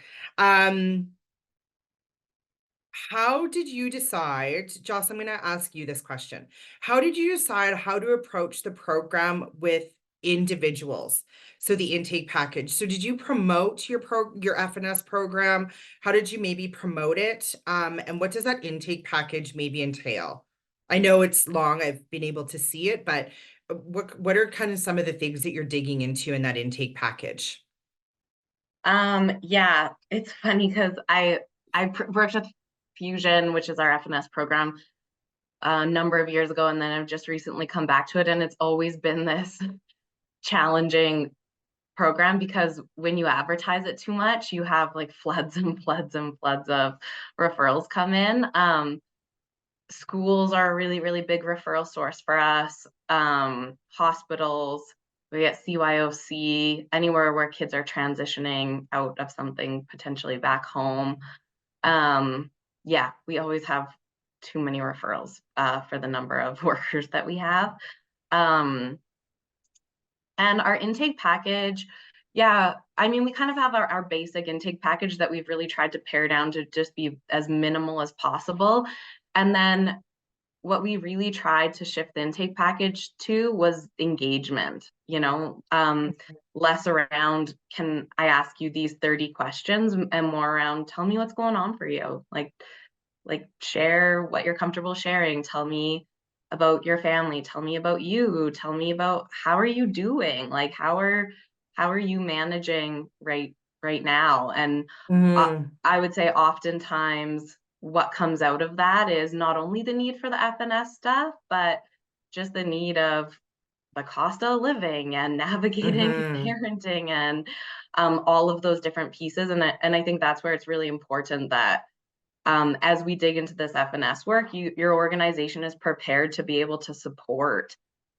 How did you decide, Joss, I'm going to ask you this question. How did you decide how to approach the program with individuals? So the intake package. So did you promote your FNS program? How did you maybe promote it? And what does that intake package maybe entail? I know it's long. I've been able to see it, but what are kind of some of the things that you're digging into in that intake package? Yeah, it's funny because worked with Fusion, which is our FNS program, a number of years ago, and then I've just recently come back to it, and it's always been this challenging program because when you advertise it too much, you have like floods and floods and floods of referrals come in. Schools are a really, really big referral source for us. Hospitals, we get CYOC, anywhere where kids are transitioning out of something potentially back home. Yeah, we always have too many referrals for the number of workers that we have. Um, and our intake package, yeah, I mean, we kind of have our basic intake package that we've really tried to pare down to just be as minimal as possible. And then what we really tried to shift the intake package to was engagement, less around, can I ask you these 30 questions, and more around, tell me what's going on for you. Like share what you're comfortable sharing. Tell me about your family. Tell me about you. Tell me about how are you doing? Like how are you managing right now? And Mm-hmm. I would say oftentimes what comes out of that is not only the need for the FNS stuff, but just the need of the cost of living and navigating Mm-hmm. parenting and all of those different pieces. And I think that's where it's really important that as we dig into this FNS work, your organization is prepared to be able to support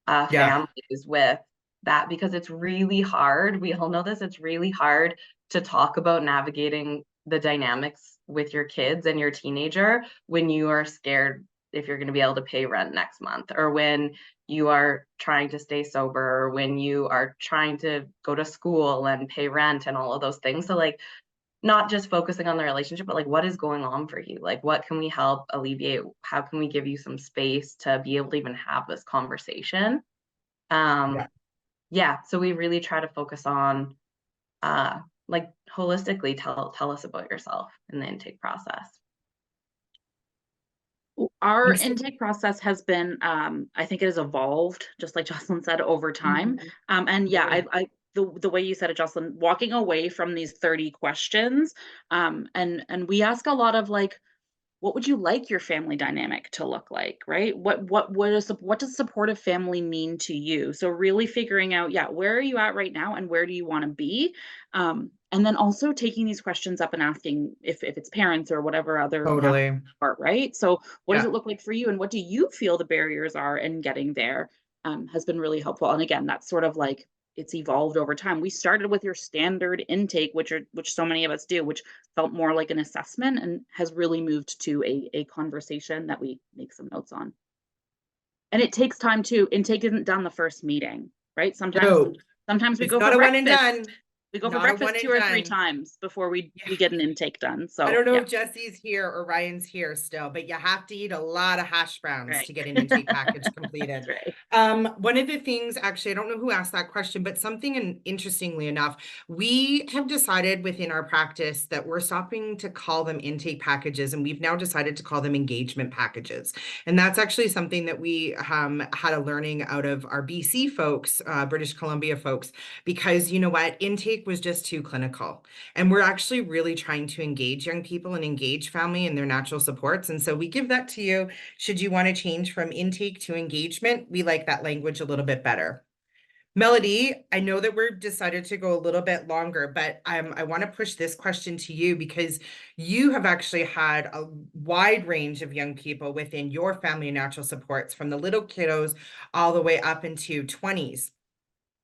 Yeah. families with that, because it's really hard. We all know this. It's really hard to talk about navigating the dynamics with your kids and your teenager when you are scared if you're going to be able to pay rent next month, or when you are trying to stay sober, or when you are trying to go to school and pay rent and all of those things. So like, not just focusing on the relationship, but like, what is going on for you? Like, what can we help alleviate? How can we give you some space to be able to even have this conversation? Yeah. Yeah, so we really try to focus on like holistically tell us about yourself in the intake process. Our And so, intake process has been, I think it has evolved, just like Jocelyn said, over time. Mhm. And yeah, mhm. the way you said it, Jocelyn, walking away from these 30 questions, and we ask a lot of like, what would you like your family dynamic to look like, right? What does supportive family mean to you? So really figuring out, yeah, where are you at right now and where do you want to be? And then also taking these questions up and asking if it's parents or whatever other Totally. part, right? So what does Yeah. it look like for you and what do you feel the barriers are in getting there? Has been really helpful. And again, that's sort of like it's evolved over time. We started with your standard intake, which so many of us do, which felt more like an assessment and has really moved to a conversation that we make some notes on. And it takes time to intake isn't done the first meeting, right? No, Sometimes we it's go for not a one and breakfast. done. We go for Not a one breakfast 2 and or 3 done. times before we Yeah. we get an intake done. I So don't know yeah, if Jesse's here or Ryan's here still, but you have to eat a lot of hash browns right. to get an intake package completed. That's right. One of the things, actually, I don't know who asked that question, but something, and interestingly enough, we have decided within our practice that we're stopping to call them intake packages, and we've now decided to call them engagement packages. And that's actually something that we had a learning out of our BC folks, British Columbia folks, because you know what, intake was just too clinical. And we're actually really trying to engage young people and engage family in their natural supports. And so we give that to you. Should you want to change from intake to engagement, we like that language a little bit better. Melody, I know that we're decided to go a little bit longer, but I want to push this question to you because you have actually had a wide range of young people within your family and natural supports, from the little kiddos all the way up into 20s.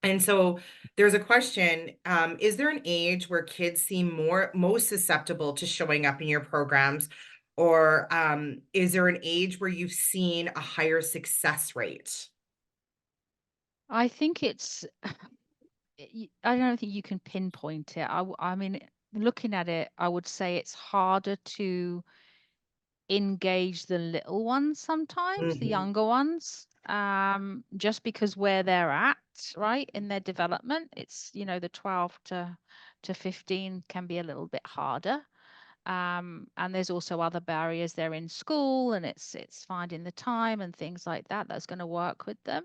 And so there's a question, is there an age where kids seem most susceptible to showing up in your programs? Or is there an age where you've seen a higher success rate? I think it's I don't think you can pinpoint it. I mean, looking at it, I would say it's harder to engage the little ones sometimes, the Mhm. younger ones, just because where they're at, right, in their development. It's, the 12 to 15 can be a little bit harder. And there's also other barriers. They're in school, and it's finding the time and things like that that's going to work with them.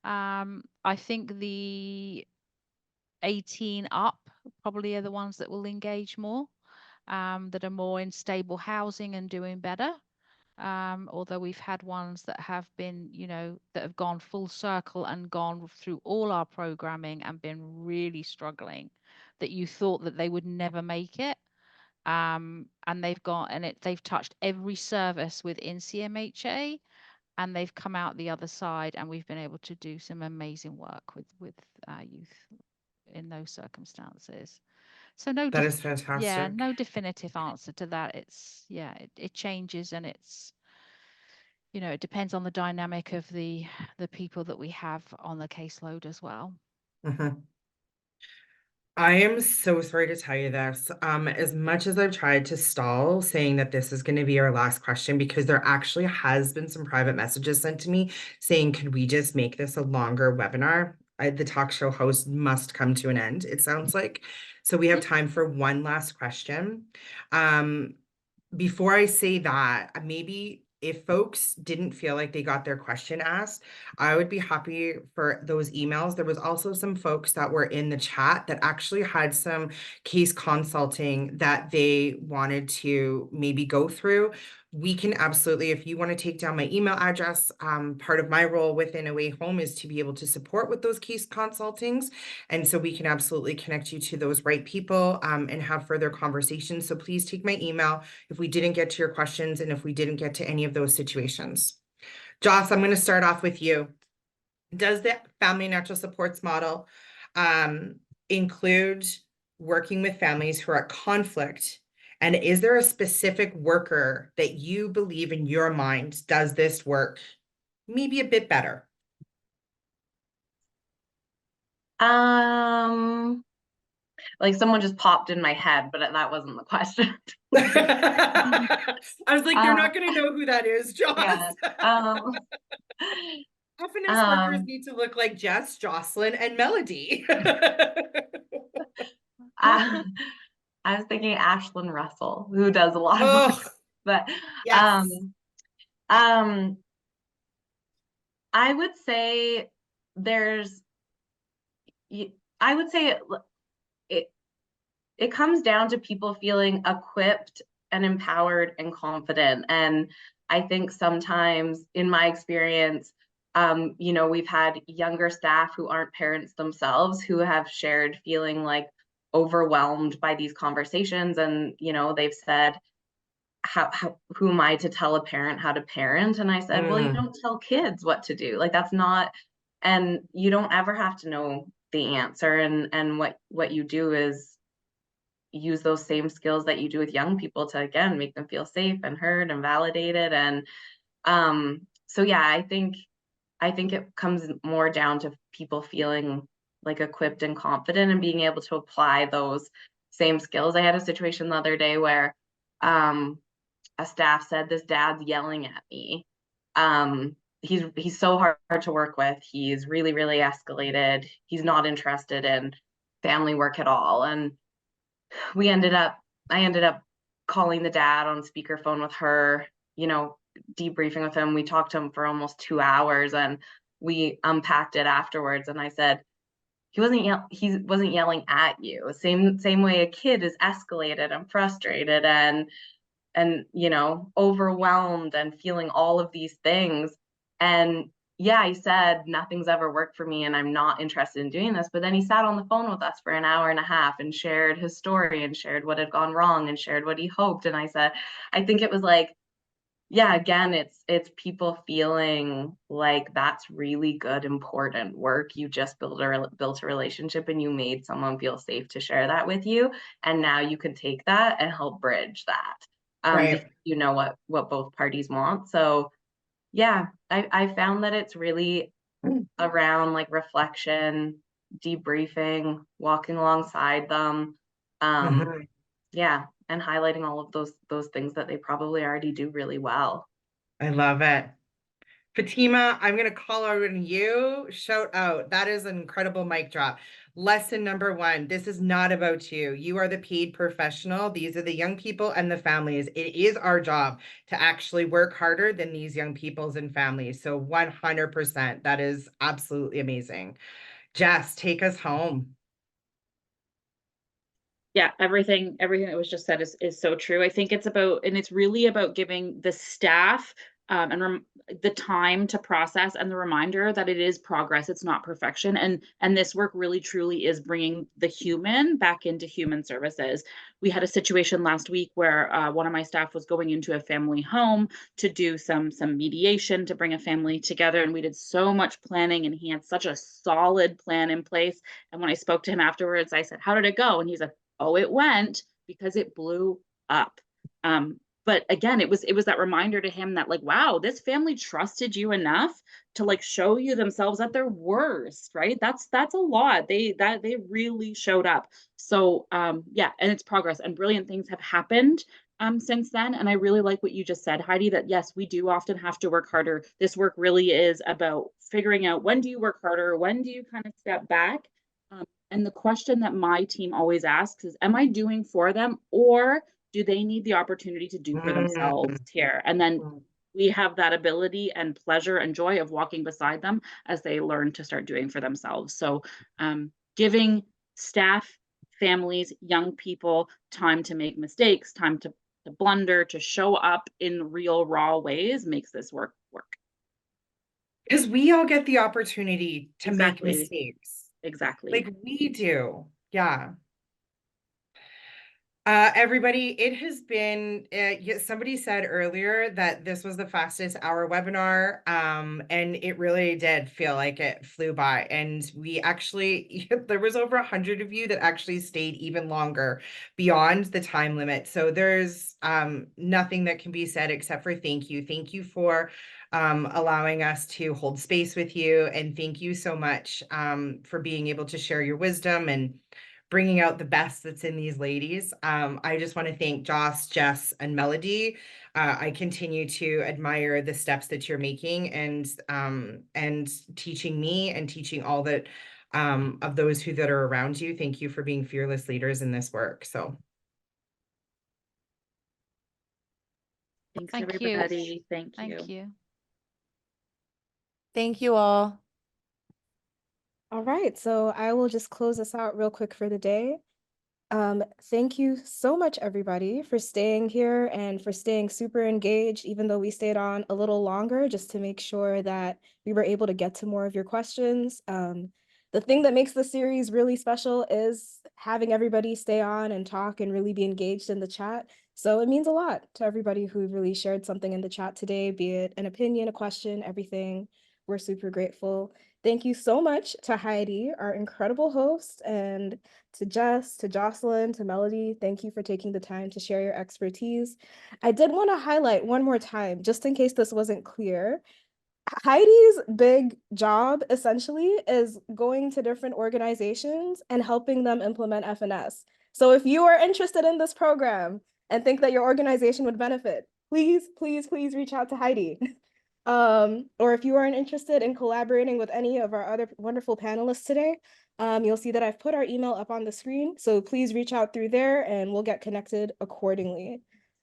I think the 18 up probably are the ones that will engage more, that are more in stable housing and doing better. Although we've had ones that have been, that have gone full circle and gone through all our programming and been really struggling, that you thought that they would never make it. And they've touched every service within CMHA, and they've come out the other side, and we've been able to do some amazing work with youth in those circumstances. So That is yeah, fantastic. no definitive answer to that. It changes, and it depends on the dynamic of the people that we have on the caseload as well. Mhm. I am so sorry to tell you this. As much as I've tried to stall saying that this is going to be our last question, because there actually has been some private messages sent to me saying, could we just make this a longer webinar? The talk show host must come to an end, it sounds like. So we have time for one last question. Before I say that, maybe if folks didn't feel like they got their question asked, I would be happy for those emails. There was also some folks that were in the chat that actually had some case consulting that they wanted to maybe go through. We can absolutely, if you want to take down my email address, part of my role within Away Home is to be able to support with those case consultings. And so we can absolutely connect you to those right people and have further conversations. So please take my email if we didn't get to your questions and if we didn't get to any of those situations. Joss, I'm going to start off with you. Does the family natural supports model include working with families who are at conflict? And is there a specific worker that you believe in your mind does this work maybe a bit better? Like someone just popped in my head, but that wasn't the question. I was like, they're Uh, not going to know who that is, Joss. yeah. FNS workers need to look like Jess, Jocelyn, and Melody. I was thinking Ashlyn Russell, who does a lot of work, Oh, but yes. I would say I would say it comes down to people feeling equipped and empowered and confident. And I think sometimes in my experience, we've had younger staff who aren't parents themselves who have shared feeling like overwhelmed by these conversations. And, they've said, who am I to tell a parent how to parent? And I said, well, you don't tell kids what to do. Like that's not, and you don't ever have to know the answer. And what you do is use those same skills that you do with young people to again make them feel safe and heard and validated. And so yeah, I think it comes more down to people feeling like equipped and confident and being able to apply those same skills. I had a situation the other day where a staff said, this dad's yelling at me. He's so hard to work with. He's really, really escalated. He's not interested in family work at all. And I ended up calling the dad on speakerphone with her, debriefing with him. We talked to him for almost 2 hours and we unpacked it afterwards. And I said, he wasn't yelling at you. Same way a kid is escalated and frustrated and overwhelmed and feeling all of these things. And yeah, he said nothing's ever worked for me and I'm not interested in doing this. But then he sat on the phone with us for an hour and a half and shared his story and shared what had gone wrong and shared what he hoped. And I said, I think it was like, yeah, again, it's people feeling like that's really good, important work. You just built a relationship and you made someone feel safe to share that with you. And now you can take that and help bridge that. Because Right. you know what both parties want. So yeah, I found that it's really around like reflection, debriefing, walking alongside them. Mhm. Yeah, and highlighting all of those things that they probably already do really well. I love it. Fatima, I'm going to call out on you. Shout out. That is an incredible mic drop. Lesson number one, this is not about you. You are the paid professional. These are the young people and the families. It is our job to actually work harder than these young peoples and families. So 100%, that is absolutely amazing. Jess, take us home. Yeah, everything that was just said is so true. I think it's about, and it's really about giving the staff and the time to process and the reminder that it is progress, it's not perfection, and this work really truly is bringing the human back into human services. We had a situation last week where one of my staff was going into a family home to do some mediation to bring a family together, and we did so much planning, and he had such a solid plan in place. And when I spoke to him afterwards, I said, "How did it go?" And he's like, "Oh, it went," because it blew up. But again, it was that reminder to him that, like, wow, this family trusted you enough to like show you themselves at their worst, right? That's a lot. They really showed up. So yeah, and it's progress, and brilliant things have happened since then. And I really like what you just said, Heidi, that yes, we do often have to work harder. This work really is about figuring out, when do you work harder? When do you kind of step back? And the question that my team always asks is, am I doing for them, or do they need the opportunity to do for themselves here? And then we have that ability and pleasure and joy of walking beside them as they learn to start doing for themselves. So giving staff, families, young people time to make mistakes, time to blunder, to show up in real, raw ways makes this work. Because we all get the opportunity to make Exactly. mistakes. Exactly. Like we do. Yeah. Everybody, it has been, somebody said earlier that this was the fastest hour webinar, and it really did feel like it flew by. And we actually, there was over 100 of you that actually stayed even longer beyond the time limit. So there's nothing that can be said except for thank you. Thank you for allowing us to hold space with you. And thank you so much for being able to share your wisdom and bringing out the best that's in these ladies. I just want to thank Joss, Jess, and Melody. I continue to admire the steps that you're making and teaching me and teaching all that of those that are around you. Thank you for being fearless leaders in this work. So Thanks, Thank you. everybody. Thank you. Thank you. Thank you all. All right, so I will just close this out real quick for the day. Thank you so much, everybody, for staying here and for staying super engaged, even though we stayed on a little longer, just to make sure that we were able to get to more of your questions. The thing that makes the series really special is having everybody stay on and talk and really be engaged in the chat. So it means a lot to everybody who really shared something in the chat today, be it an opinion, a question, everything. We're super grateful. Thank you so much to Heidi, our incredible host, and to Jess, to Jocelyn, to Melody. Thank you for taking the time to share your expertise. I did want to highlight one more time, just in case this wasn't clear. Heidi's big job essentially is going to different organizations and helping them implement FNS. So if you are interested in this program and think that your organization would benefit, please, please, please reach out to Heidi. Or if you aren't interested in collaborating with any of our other wonderful panelists today, you'll see that I've put our email up on the screen. So please reach out through there and we'll get connected accordingly.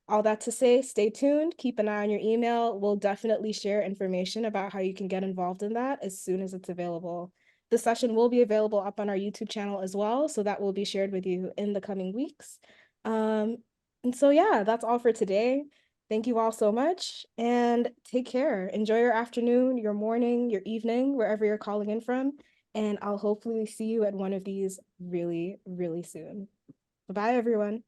All that to say, stay tuned, keep an eye on your email. We'll definitely share information about how you can get involved in that as soon as it's available. The session will be available up on our YouTube channel as well, so that will be shared with you in the coming weeks. And so yeah, that's all for today. Thank you all so much and take care. Enjoy your afternoon, your morning, your evening, wherever you're calling in from. And I'll hopefully see you at one of these really, really soon. Bye, everyone.